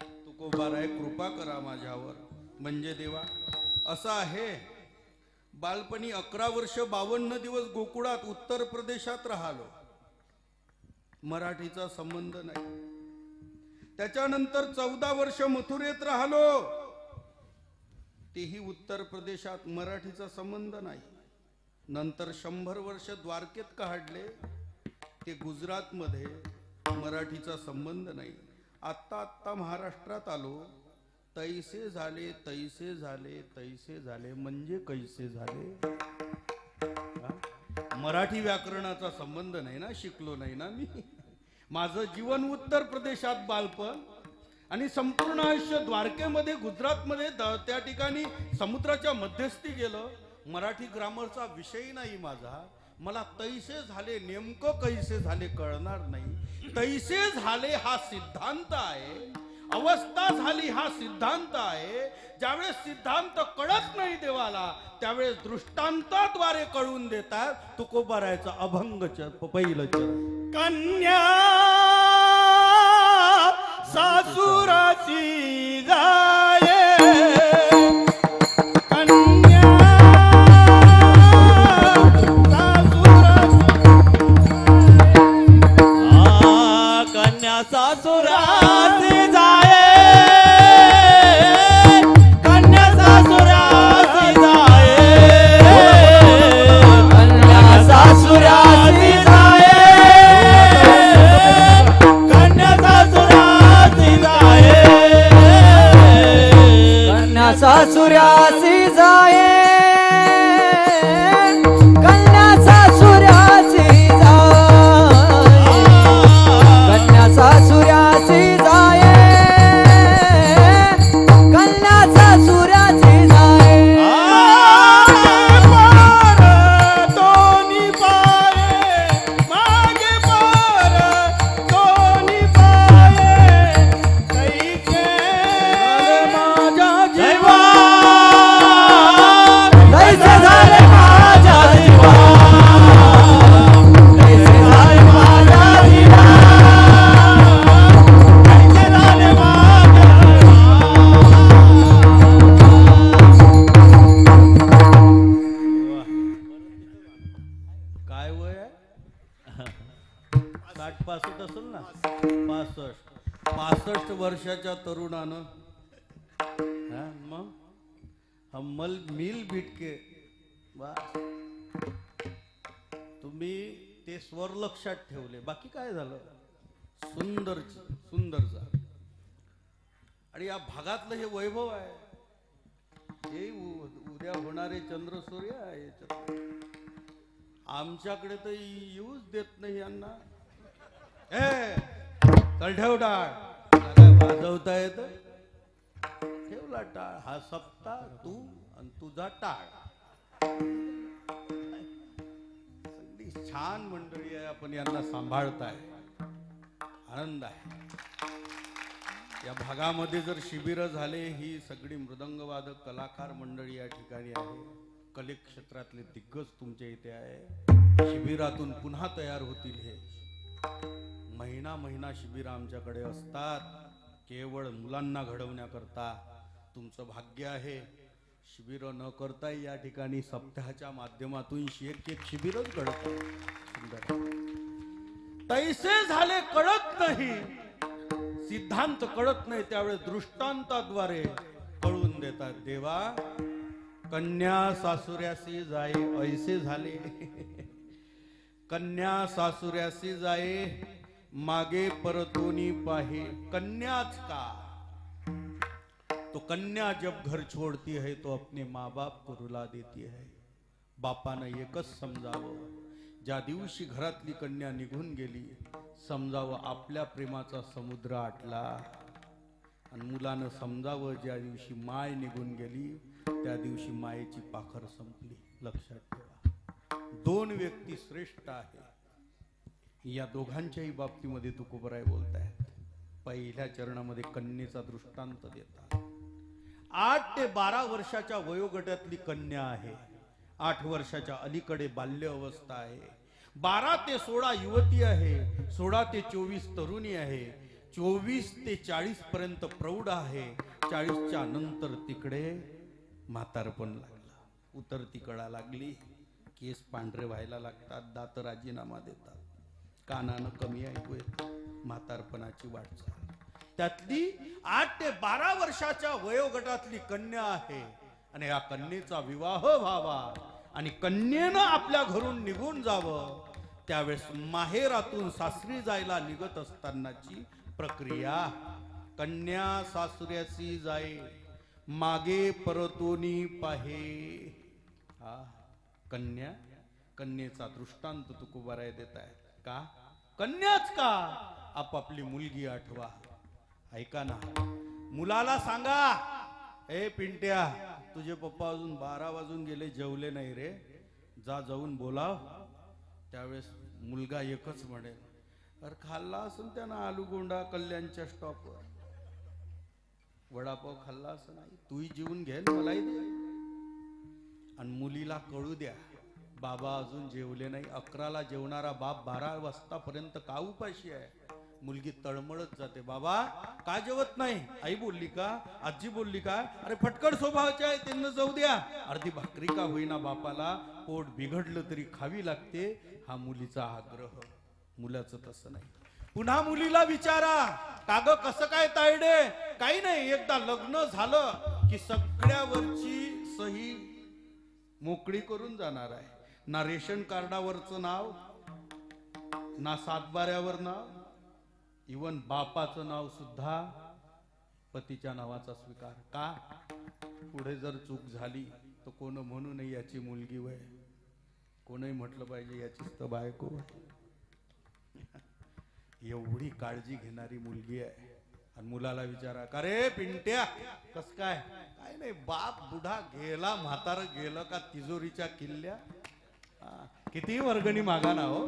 तुकोबाराय कृपा करा माझ्यावर. म्हणजे देवा असं आहे, बालपणी 11 वर्ष 52 दिवस गोकुळात उत्तर प्रदेशात राहिलो, मराठीचा संबंध नाही. त्याच्यानंतर 14 वर्ष मथुरेत राहिलो, तेही उत्तर प्रदेशात, मराठीचा संबंध नाही. नंतर 100 वर्ष द्वारकेत काढले, ते गुजरात मध्ये, मराठीचा संबंध नाही. आत्ता महाराष्ट्रात आलो, तैसे झाले तैसे झाले तैसे झाले. म्हणजे कैसे झाले? मराठी व्याकरणाचा संबंध नाही ना, शिकलो नाही ना मी. माझं जीवन उत्तर प्रदेशात बालपण आणि संपूर्ण आयुष्य द्वारकेमध्ये, गुजरातमध्ये, त्या ठिकाणी समुद्राच्या मध्यस्थी गेलं. मराठी ग्रामरचा विषय नाही माझा. मला तैसे झाले, नेमकं कैसे झाले कळणार नाही. तैसे झाले हा सिद्धांत आहे, अवस्था झाली हा सिद्धांत आहे. ज्यावेळेस सिद्धांत कळत नाही देवाला, त्यावेळेस दृष्टांताद्वारे कळून देतात. तुकोबारायचा अभंग पहिलं चरण. कन्या सासुराची जाये, कन्या सासुराची जाये, कन्या सासुराची जाये, कन्या सासुराची जाये, कन्या सासुराची जाये, कन्या सासुराची जाये, कन्या सासुराची जाये, कन्या सासुराची जाये, कन्या सासुराची जाये. दोन्ही पाये मागे पार, दोन्ही पाये कैसे माझ्या जीवा, कैसे झाले माझ्या जीवा, कैसे झाले माझ्या जीवा, कैसे झाले माझ्या काय वय आहे? 60-65 असेल ना. 65 वर्षाच्या तरुणानं मग हम्मल मिल बिटके. तुम्ही ते स्वर लक्षात ठेवले, बाकी काय झालं? सुंदर सुंदरचा. आणि या भागातलं हे वैभव आहे, हे उद्या होणारे चंद्र सूर्य आहे याच्यात. आमच्याकडे तर येऊच देत नाही यांना. चल ठेव टाळ, वाजवता येत, ठेवला टाळ. हा सप्ता तू आणि तुझा टाळ. सगळी छान मंडळी आहे, आपण यांना सांभाळताय, आनंद आहे. या भागामध्ये जर शिबिर झाले, ही सगळी मृदंगवादक कलाकार मंडळी या ठिकाणी आहे. कले क्षेत्रातले दिग्गज तुमच्या इथे आहे. शिबिरातून पुन्हा तयार होतील. हे महिना शिबिर आमच्याकडे असतात, केवळ मुलांना घडवण्याकरता. तुमचं भाग्य आहे, शिबिर न करता या ठिकाणी सप्ताहाच्या माध्यमातून एक शिबिरच घडत. तैसे झाले कळत नाही, सिद्धांत कळत नाही, त्यावेळेस दृष्टांताद्वारे कळून देतात. देवा कन्या सासुऱ्यासी जाये, ऐसे झाले. कन्या सासुऱ्यासी जाये, मागे परतोनी पाहे. कन्याच का? तो कन्या जब घर छोड़ती है तो अपने माँ बाप को रुला देती है. बापानं एकच समजावं, ज्या दिवशी घरातली कन्या निघून गेली, समजावं आपल्या प्रेमाचा समुद्र आटला. आणि मुलानं समजावं, ज्या दिवशी माय निघून गेली, त्या दिवशी मायेची पाखर संपली. लक्षात ठेवा, दोन व्यक्ती श्रेष्ठ आहे. या दोघांच्याही बाबतीमध्ये तुकोबराय बोलतायत. पहिल्या चरणामध्ये कन्येचा दृष्टांत देतात. 8 ते 12 वर्षाच्या वयोगटातली कन्या आहे. 8 वर्षाच्या अलीकडे बाल्य अवस्था आहे. 12 ते 16 युवती आहे, 16 ते 24 तरुणी आहे, 24 ते 40 पर्यंत प्रौढ आहे, 40च्या नंतर तिकडे म्हातारपण लागलं, उतरती कळा लागली, केस पांढरे व्हायला लागतात, दात राजीनामा देतात, कानानं कमी ऐकू येत, म्हातारपणाची वाटचाल. त्यातली 8 ते 12 वर्षाच्या वयोगटातली कन्या आहे आणि या कन्येचा विवाह व्हावा आणि कन्येनं आपल्या घरून निघून जावं, त्यावेळेस माहेरातून सासरी जायला निघत असतानाची प्रक्रिया. कन्या सासऱ्याची जाई मागे परतोनी पाहे. हा कन्या, कन्येचा दृष्टांत तुकोबाराय देत आहे. का कन्याच का, आपापली मुलगी आठवा. ऐका ना, मुलाला सांगा, ए पिंट्या, तुझे पप्पा अजून 12 वाजून गेले, जेवले नाही रे, जा जाऊन बोलाव. त्यावेळेस मुलगा एकच म्हणेल, अरे खाल्ला असेल त्यानं आलू गोंडा कल्याणच्या स्टॉपवर, वडापाव खाल्ला असं नाही, तूही जेवून घे मलाही दे. आणि मुलीला कळू द्या, बाबा अजून जेवले नाही. 11ला जेवणारा बाप 12 वाजतापर्यंत का उपाशी आहे. मुलगी तळमळत जाते, बाबा का जेवत नाही. आई बोलली का, आजी बोलली का, अरे फटकड स्वभावाचे आहे, त्यांना जाऊ द्या. अर्धी भाकरी का होईना बापाला पोट बिघडलं तरी खावी लागते, हा मुलीचा आग्रह. मुलाचं तसं नाही. पुन्हा मुलीला विचारा, काग कसं काय तायडे. काही नाही, एकदा लग्न झालं की सगळ्यावरची सही मोकळी करून जाणार आहे. ना रेशन कार्डावरचं नाव, ना सातबाऱ्यावर नाव, इवन बापाचं नाव सुद्धा पतीच्या नावाचा स्वीकार. का, पुढे जर चूक झाली तर कोण म्हणू नये याची मुलगी वय, कोणही म्हटलं पाहिजे याचीच तर बायको. एवढी काळजी घेणारी मुलगी आहे. आणि मुलाला विचारा, का रे पिंट्या कस काय. काय नाही, बाप बुढा गेला, म्हातार गेलं का तिजोरीच्या किल्ल्या. किती वर्गणी मागा ना हो,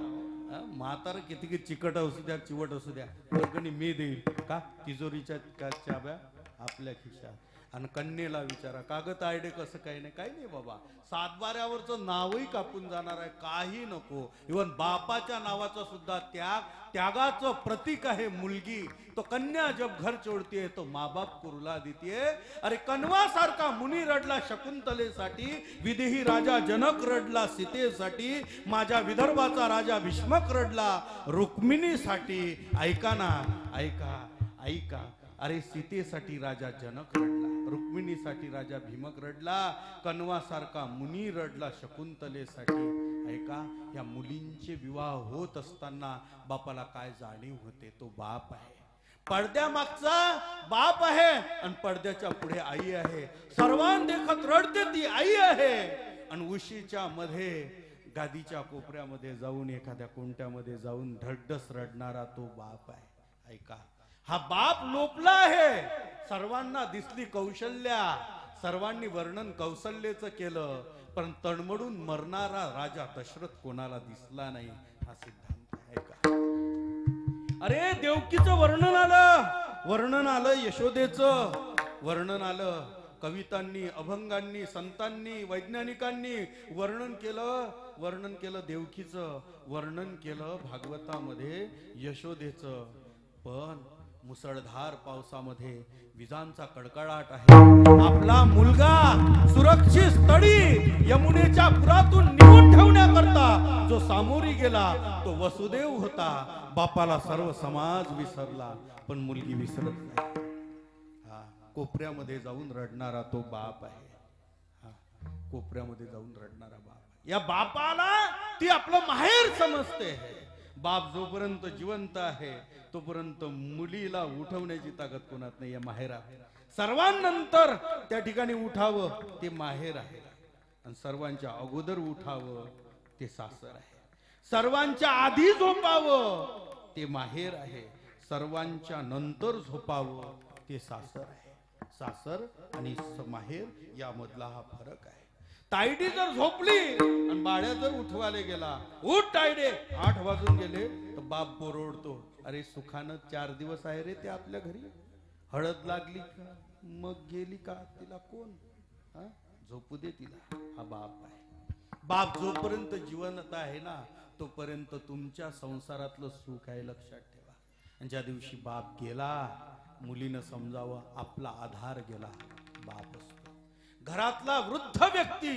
म्हातार किती चिकट असू द्या, चिवट असू द्या, वर्गणी मी देईल. का, तिजोरीच्या चाब्या आपल्या खिशात. आणि कन्येला विचारा, कागद आयडे कसं काही नाही. काही नाही बाबा, सातबाऱ्यावरचं नावही कापून जाणार आहे, काही नको. इवन बापाच्या नावाचं सुद्धा त्याग, त्यागाचं प्रतीक आहे मुलगी. तो कन्या जब घर छोड़ती तो माँ बाप को रुला देती है. अरे कनवा सारखा मुनी रडला शकुंतलेसाठी, विदेही राजा जनक रडला सीतेसाठी, माझ्या विदर्भाचा राजा भीष्मक रडला रुक्मिणीसाठी. ऐका ना, ऐका ऐका, अरे सीतेसाठी राजा जनक रडला, रुक्मिणीसाठी राजा भीमक रडला, कनवा सारखा मुनी रडला शकुंतलेसाठी. ऐका, या मुलींचे विवाह होत असताना बापाला काय जाणीव होते. तो बाप आहे, पडद्यामागचा बाप आहे आणि पडद्याच्या पुढे आई आहे. सर्वांदेखत रडते ती आई आहे. आणि उशीच्या मध्ये, गादीच्या कोपऱ्यामध्ये जाऊन, एखाद्या कोणत्यामध्ये जाऊन ढळढस रडणारा तो बाप आहे. ऐका, हा बाप लोपला आहे. सर्वांना दिसली कौशल्या, सर्वांनी वर्णन कौशल्याचं केलं, पण तडमडून मरणारा राजा दशरथ कोणाला दिसला नाही. हा सिद्धांत आहे का. अरे देवकीचं वर्णन आलं, यशोदेचं वर्णन आलं, कवितांनी, अभंगांनी, संतांनी, वैज्ञानिकांनी वर्णन केलं देवकीचं, वर्णन केलं भागवतामध्ये यशोदेचं. पण मुसळधार पावसामध्ये विजांचा कडकडाट आहे. आपला मुलगा सुरक्षित स्थळी यमुनेच्या पुरातून निघून ठेवण्याकरता जो सामोरी गेला तो वसुदेव होता. बापाला सर्व समाज विसरला, पण मुलगी विसरत नाही. हा, कोपऱ्यामध्ये जाऊन रडणारा तो बाप आहे. हा, कोपऱ्यामध्ये जाऊन रडणारा बाप. या बापाला ती आपलं माहेर समजते. बाप जोपर्यंत जिवंत आहे तोपर्यंत मुलीला उठवण्याची ताकद कोणात नाही. या माहेरा, सर्वांनंतर त्या ठिकाणी उठावं ते माहेर आहे, आणि सर्वांच्या अगोदर उठावं ते सासर आहे. सर्वांच्या आधी झोपावं ते माहेर आहे, सर्वांच्या नंतर झोपावं ते सासर आहे. सासर आणि माहेर यामधला हा फरक आहे. तायडी जर झोपली आणि बाळ्या जर उठवायला गेला, उठ तायडे, 8 वाजून गेले, तर बाप बोरडतो, अरे सुखानं 4 दिवस आहे रे ते आपल्या घरी, हळद लागली का मग गेली का, तिला कोण झोपू दे तिला. हा बाप आहे. बाप जोपर्यंत जिवंत आहे ना तोपर्यंत तुमच्या संसारातलं सुख आहे, लक्षात ठेवा. आणि ज्या दिवशी बाप गेला, मुलीनं समजावं आपला आधार गेला, बाप असतो. घरातला वृद्ध व्यक्ती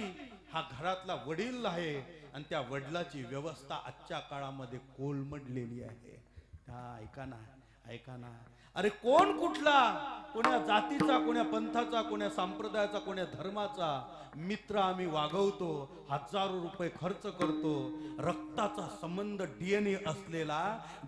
हा घरातला वडील आहे आणि त्या वडिलाची व्यवस्था आजच्या काळामध्ये कोलमडलेली आहे. ऐका ना, ऐका ना. अरे कोण कुठला, कोण्या जातीचा, कोण्या पंथाचा, कोण्या संप्रदायाचा, कोण्या धर्माचा मित्र आम्ही वागवतो, हजारो रुपये खर्च करतो, रक्ताचा संबंध DNA असलेला,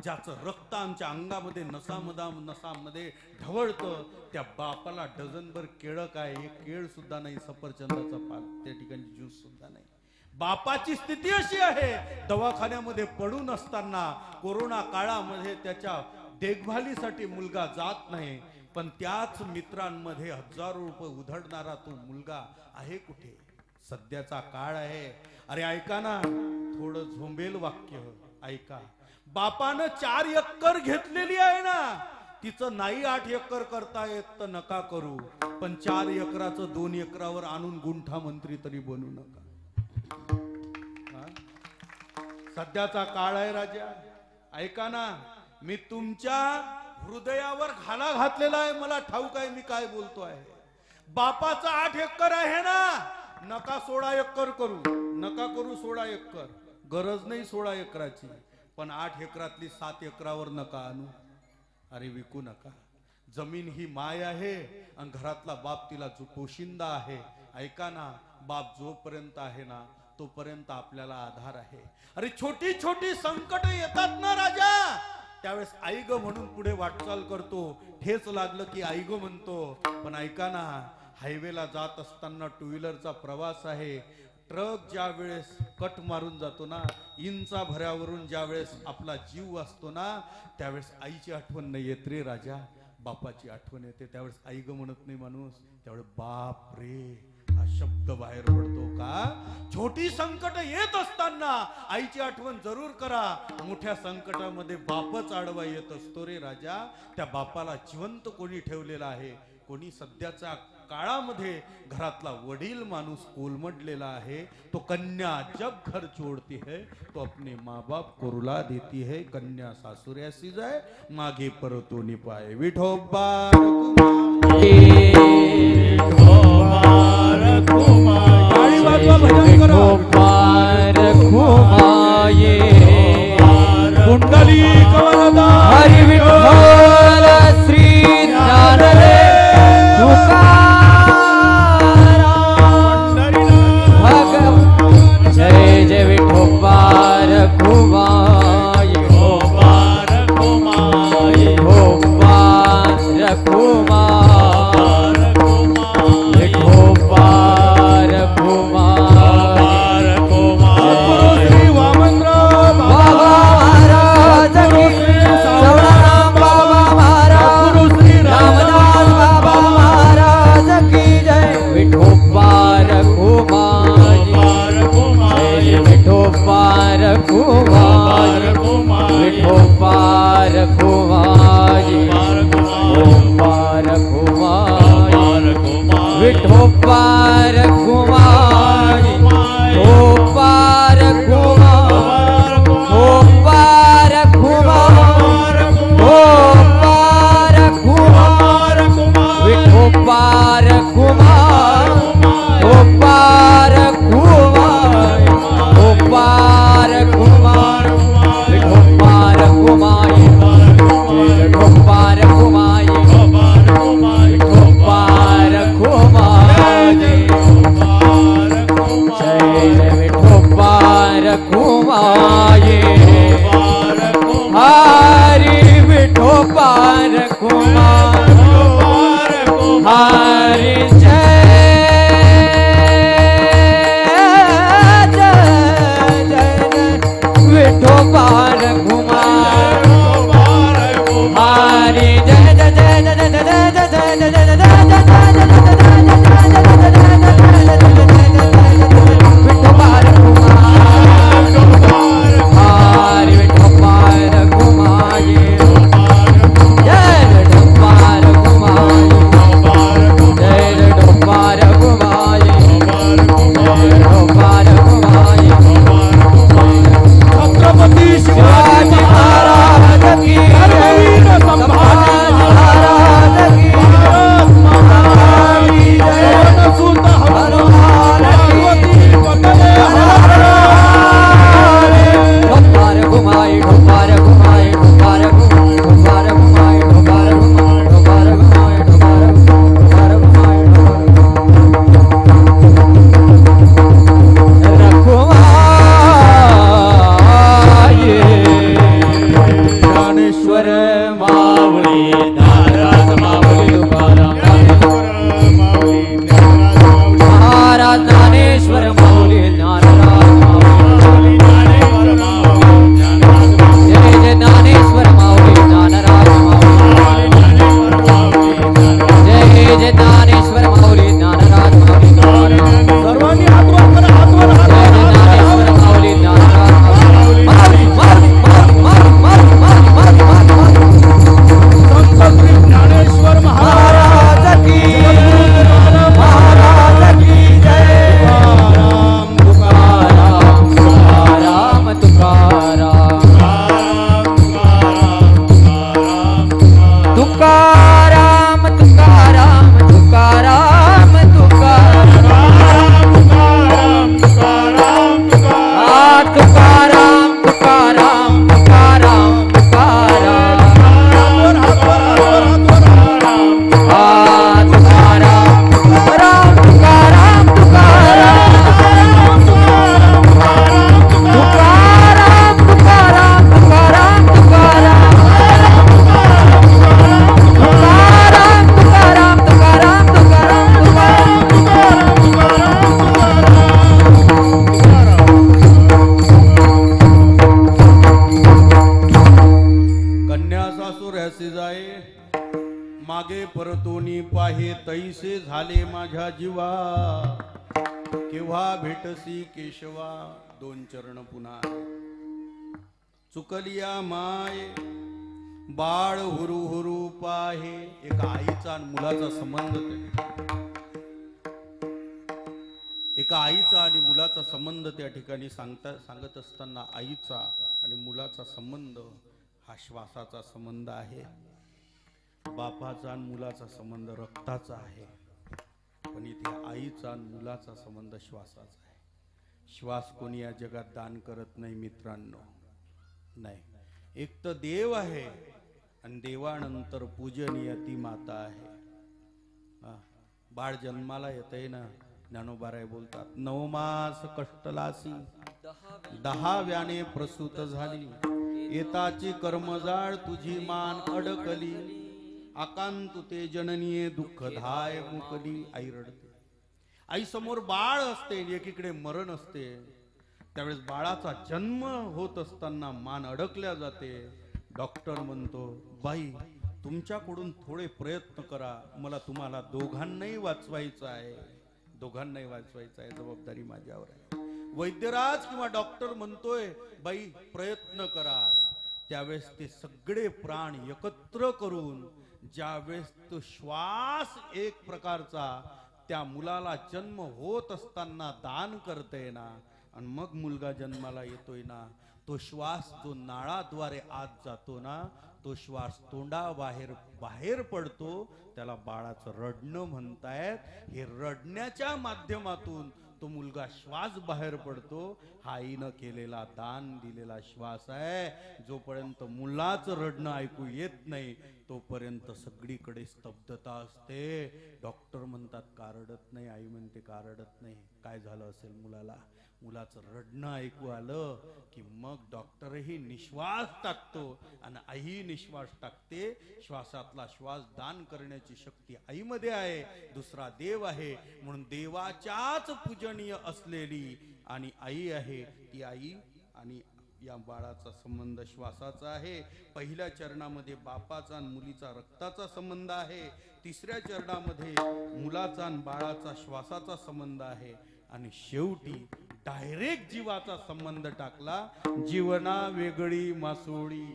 ज्याचं रक्त आमच्या अंगामध्ये नसामध्ये ढवळतं, त्या बापाला डझनभर केळं काय, एक केळ सुद्धा नाही, सफरचंदाचा पाक त्या ठिकाणी ज्यूस सुद्धा नाही. बापाची स्थिती अशी आहे, दवाखान्यामध्ये पडून असताना कोरोना काळामध्ये त्याच्या देखभालीसाठी मुलगा जात नाही, पण त्याच मित्रांमध्ये हजारो रुपये उधळणारा तो मुलगा आहे कुठे? सध्याचा काळ आहे. अरे ऐका ना, थोडं झोंबेल वाक्य ऐका. बापानं 4 एकर घेतलेली आहे ना, तिचं नाही 8 एकर करता येत तर नका करू, पण 4 एकराचं 2 एकरावर आणून गुंठा मंत्री तरी बनू नका. सध्याचा काळ आहे राजा, ऐका ना. मी तुमच्या हृदयावर घाला घातलेला आहे, मला ठाऊक आहे मी काय बोलतो आहे. बापाचा 8 एकर आहे ना, नका 16 एकर करू, नका करू 16 एकर, गरज नाही 16 एकराची, पण 8 एकरातली 7 एकरावर नका आणू. अरे विकू नका. जमीन ही माय आहे आणि घरातला बाप तिला जो पोशिंदा आहे. ऐका ना, बाप जोपर्यंत आहे ना तोपर्यंत आपल्याला आधार आहे. अरे छोटी छोटी संकट येतात ना राजा, त्यावेळेस आई ग म्हणून पुढे वाटचाल करतो, ठेच लागलं की आई ग म्हणतो. पण ऐका ना, हायवेला जात असताना 2 व्हीलरचा प्रवास आहे, ट्रक ज्या वेळेस कट मारून जातो ना, इंचा भऱ्यावरून ज्या वेळेस आपला जीव असतो ना, त्यावेळेस आईची आठवण नाही येत रे राजा, बापाची आठवण येते. त्यावेळेस आई ग म्हणत नाही माणूस, त्यावेळेस बाप रे हा शब्द बाहेर पडतो का. छोटी संकट येत असताना आईची आठवण जरूर करा, मोठ्या संकटामध्ये बापच आडवा येत असतो रे राजा. त्या बापाला जिवंत कोणी ठेवलेला आहे? कोणी सध्याच्या काळामध्ये घरातला वडील माणूस कोलमडलेला आहे. तो कन्या जब घर छोड़ती है तो अपने माँ बाप को रुला देती है. कन्या सासुऱ्यासी जाय मागे परतोनी पाय. विठोबा कुंडली कवरदा हरि विठ्ठल श्री ज्ञानदेव भगवान जय जय विठोबार कुमाय विठोबार कुमाय विठोबार कुमार विठोबार कुमार श्री वामनराव बाबा महाराज की सवराम बाबा महाराज रामदास बाबा महाराज की जय. विठोबार कुमार जय विठोबार कुमार विठोबार कुमार विठोबार कुमार विठोबार कुमार विठोबार कुमार विठोबार कुमार विठोबार कुमार विठोबार कुमार विठोबार कुमार विठोबार कुमार विठोबार कुमार विठोबार कुमार विठोबार कुमार जय विठोबार कुमार हरि विठोबार कुमार हरि जय जय जय विठोबार कुमार हरि जय जय जय जय जय जय जय जय विठोबार कुमार हरि विठोबार कुमार जय विठोबार कुमार जय विठोबार कुमार जय विठोबार कुमार संभाजी महाराज की धर्मवीर संभाजी महाराज की महाराज सुत हनुमान पार्वती पतले ढोपार घुमाई ढोपार घुमाई ढोपार घुमाई ढोपार घुमाई ढोपार घुमाई ढोपार घुमाई ढोपार घुमाई रखवाये ज्ञानेश्वर मावळी नाराज मावळी तुकाराम महाराज ज्ञानेश्वर माऊली ज्ञानराज माऊली जय जय ज्ञानेश्वर माऊली ज्ञानराज माऊली जय जय ज्ञानेश्वर माऊली ज्ञानराज माऊली सर्वांनी हात वर करा, हात वर, हात जय वर, जय ज्ञानेश्वर माऊली ज्ञानराज माऊली माऊली माऊली माऊली माऊली माऊली माऊली संत श्री ज्ञानेश्वर महाराज महाराज की महाराज की जय तुकाराम तुकाराम तुकाराम तुकाराम तुकाराम तुकाराम तुकाराम तुकाराम तुकाराम तुकाराम तुकाराम तुकाराम तुकाराम तुकाराम कन्यासासुर असे जाय मागे परतोनी पाहे तैसे झाले माझ्या जीवा केव्हा भेटसी केशवा दोन चरण पुन्हा चुकलिया माय बाळ हुरू हुरू पाहे एका आईचा आणि मुलाचा संबंध एका आईचा आणि मुलाचा संबंध त्या ठिकाणी सांगत असताना आईचा आणि मुलाचा संबंध हा श्वासाचा संबंध आहे. बापाचा आणि मुलाचा संबंध रक्ताचा आहे, पण इथे आईचा आणि मुलाचा संबंध श्वासाचा आहे. श्वास कोणी या जगात दान करत नाही मित्रांनो, नाही. एक तर देव आहे आणि देवानंतर पूजनीय ती माता आहे. बाळ जन्माला येतंय ना, ज्ञानोबाराय बोलतात, 9 मास कष्टलासी 10व्याने प्रसूत झाली, येताची कर्मजाळ तुझी मान अडकली, आकांतुते जननीये दुःख धाय मुकली. आई रडते. आई समोर बाळ असते, एकीकडे मरण असते. त्यावेळेस बाळाचा जन्म होत असताना मान अडकल्या जाते. डॉक्टर म्हणतो, बाई तुमच्याकडून थोडे प्रयत्न करा, मला तुम्हाला दोघांनाही वाचवायचं आहे, दोघांनाही वाचवायचं आहे, जबाबदारी माझ्यावर आहे. वैद्यराज किंवा डॉक्टर म्हणतोय, बाई प्रयत्न करा. त्यावेळेस ते सगळे प्राण एकत्र करून ज्यावेळेस तो श्वास एक प्रकारचा त्या मुलाला जन्म होत असताना दान करते ना, आणि मग मुलगा जन्माला येतोय ना, तो श्वास जो नाळाद्वारे आत जातो ना, तो श्वास तोंडाबाहेर बाहेर पडतो, त्याला बाळाचं रडणं म्हणतायत. हे रडण्याच्या माध्यमातून तो मुलगा श्वास बाहेर पडतो. हा आईनं केलेला दान दिलेला श्वास आहे. जोपर्यंत मुलाचं रडणं ऐकू येत नाही तोपर्यंत सगळीकडे स्तब्धता असते. डॉक्टर म्हणतात का रडत नाही, आई म्हणते का रडत नाही, काय झालं असेल मुलाला. मुलाचं रडणं ऐकू आलं की मग डॉक्टरही निश्वास टाकतो आणि आई निश्वास टाकते. श्वासातला श्वास दान करण्याची शक्ती आईमध्ये आहे. दुसरा देव आहे, म्हणून देवाच्याच पूजनीय असलेली आणि आई आहे. ती आई आणि या बाळाचा संबंध श्वासाचा आहे. पहिल्या चरणामध्ये बापाचा आणि मुलीचा रक्ताचा संबंध आहे. तिसऱ्या चरणामध्ये मुलाचा आणि बाळाचा श्वासाचा संबंध आहे. आणि शेवटी डायरेक्ट जीवाचा संबंध टाकला. जीवना वेगळी मासोळी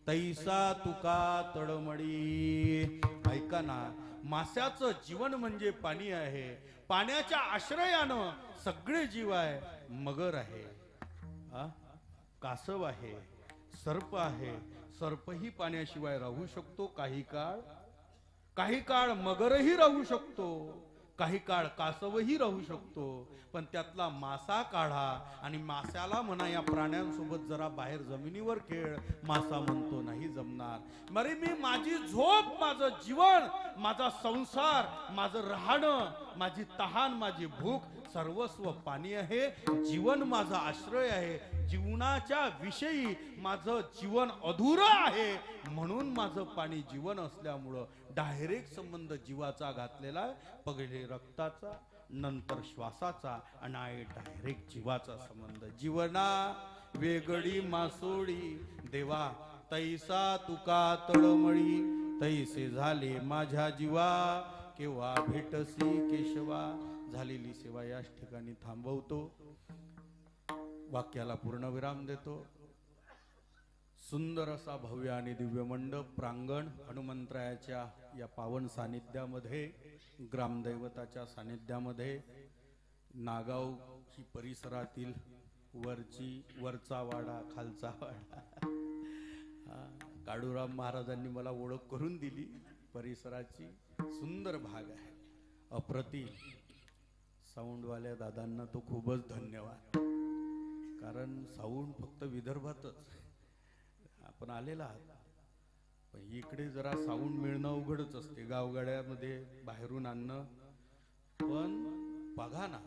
तैसा तुका तळमळी. ऐका ना, मास्याचं जीवन म्हणजे पाणी आहे. पाण्याच्या आश्रयानं सगळे जीव आहे. मगर आहे, कासव आहे, सर्प आहे, सर्पही पाण्याशिवाय राहू शकतो काही काळ, काही काळ मगरही राहू शकतो, काही काळ कासवही राहू शकतो, पण त्यातला मासा काढा आणि माशाला म्हणा या प्राण्यांसोबत जरा बाहेर जमिनीवर खेळ, मासा म्हणतो नाही जमणार. मरे मी माझी झोप, माझं जीवन, माझा संसार, माझं राहणं, माझी तहान, माझी भूक सर्वस्व पाणी आहे. जीवन माझा आश्रय आहे. जीवनाच्या विषयी माझं जीवन अधुरं आहे, म्हणून माझं पाणी जीवन असल्यामुळं डायरेक्ट संबंध जीवाचा घातलेला आहे. पहिले रक्ताचा, नंतर श्वासाचा आणि डायरेक्ट जीवाचा संबंध. जीवना वेगळी मासोळी देवा, तैसा तुका तळमळी, तैसे झाले माझ्या जीवा, केव्हा भेटसी केशवा. झालेली सेवा याच ठिकाणी थांबवतो, वाक्याला पूर्णविराम देतो. सुंदर असा भव्य आणि दिव्य मंडप, प्रांगण, हनुमंतरायाच्या या पावन सानिध्यामध्ये, ग्रामदैवताच्या सानिध्यामध्ये, नागाव ही परिसरातील वरचा वाडा, खालचा वाडा, काळूराम महाराजांनी मला ओळख करून दिली परिसराची. सुंदर भाग आहे, अप्रतिम. साऊंडवाल्या दादांना तो खूपच धन्यवाद, कारण साऊंड फक्त विदर्भातच आपण आलेला आहात, पण इकडे जरा साऊंड मिळणं अवघडच असते, गावगाड्यामध्ये बाहेरून आणणं. पण बघा ना,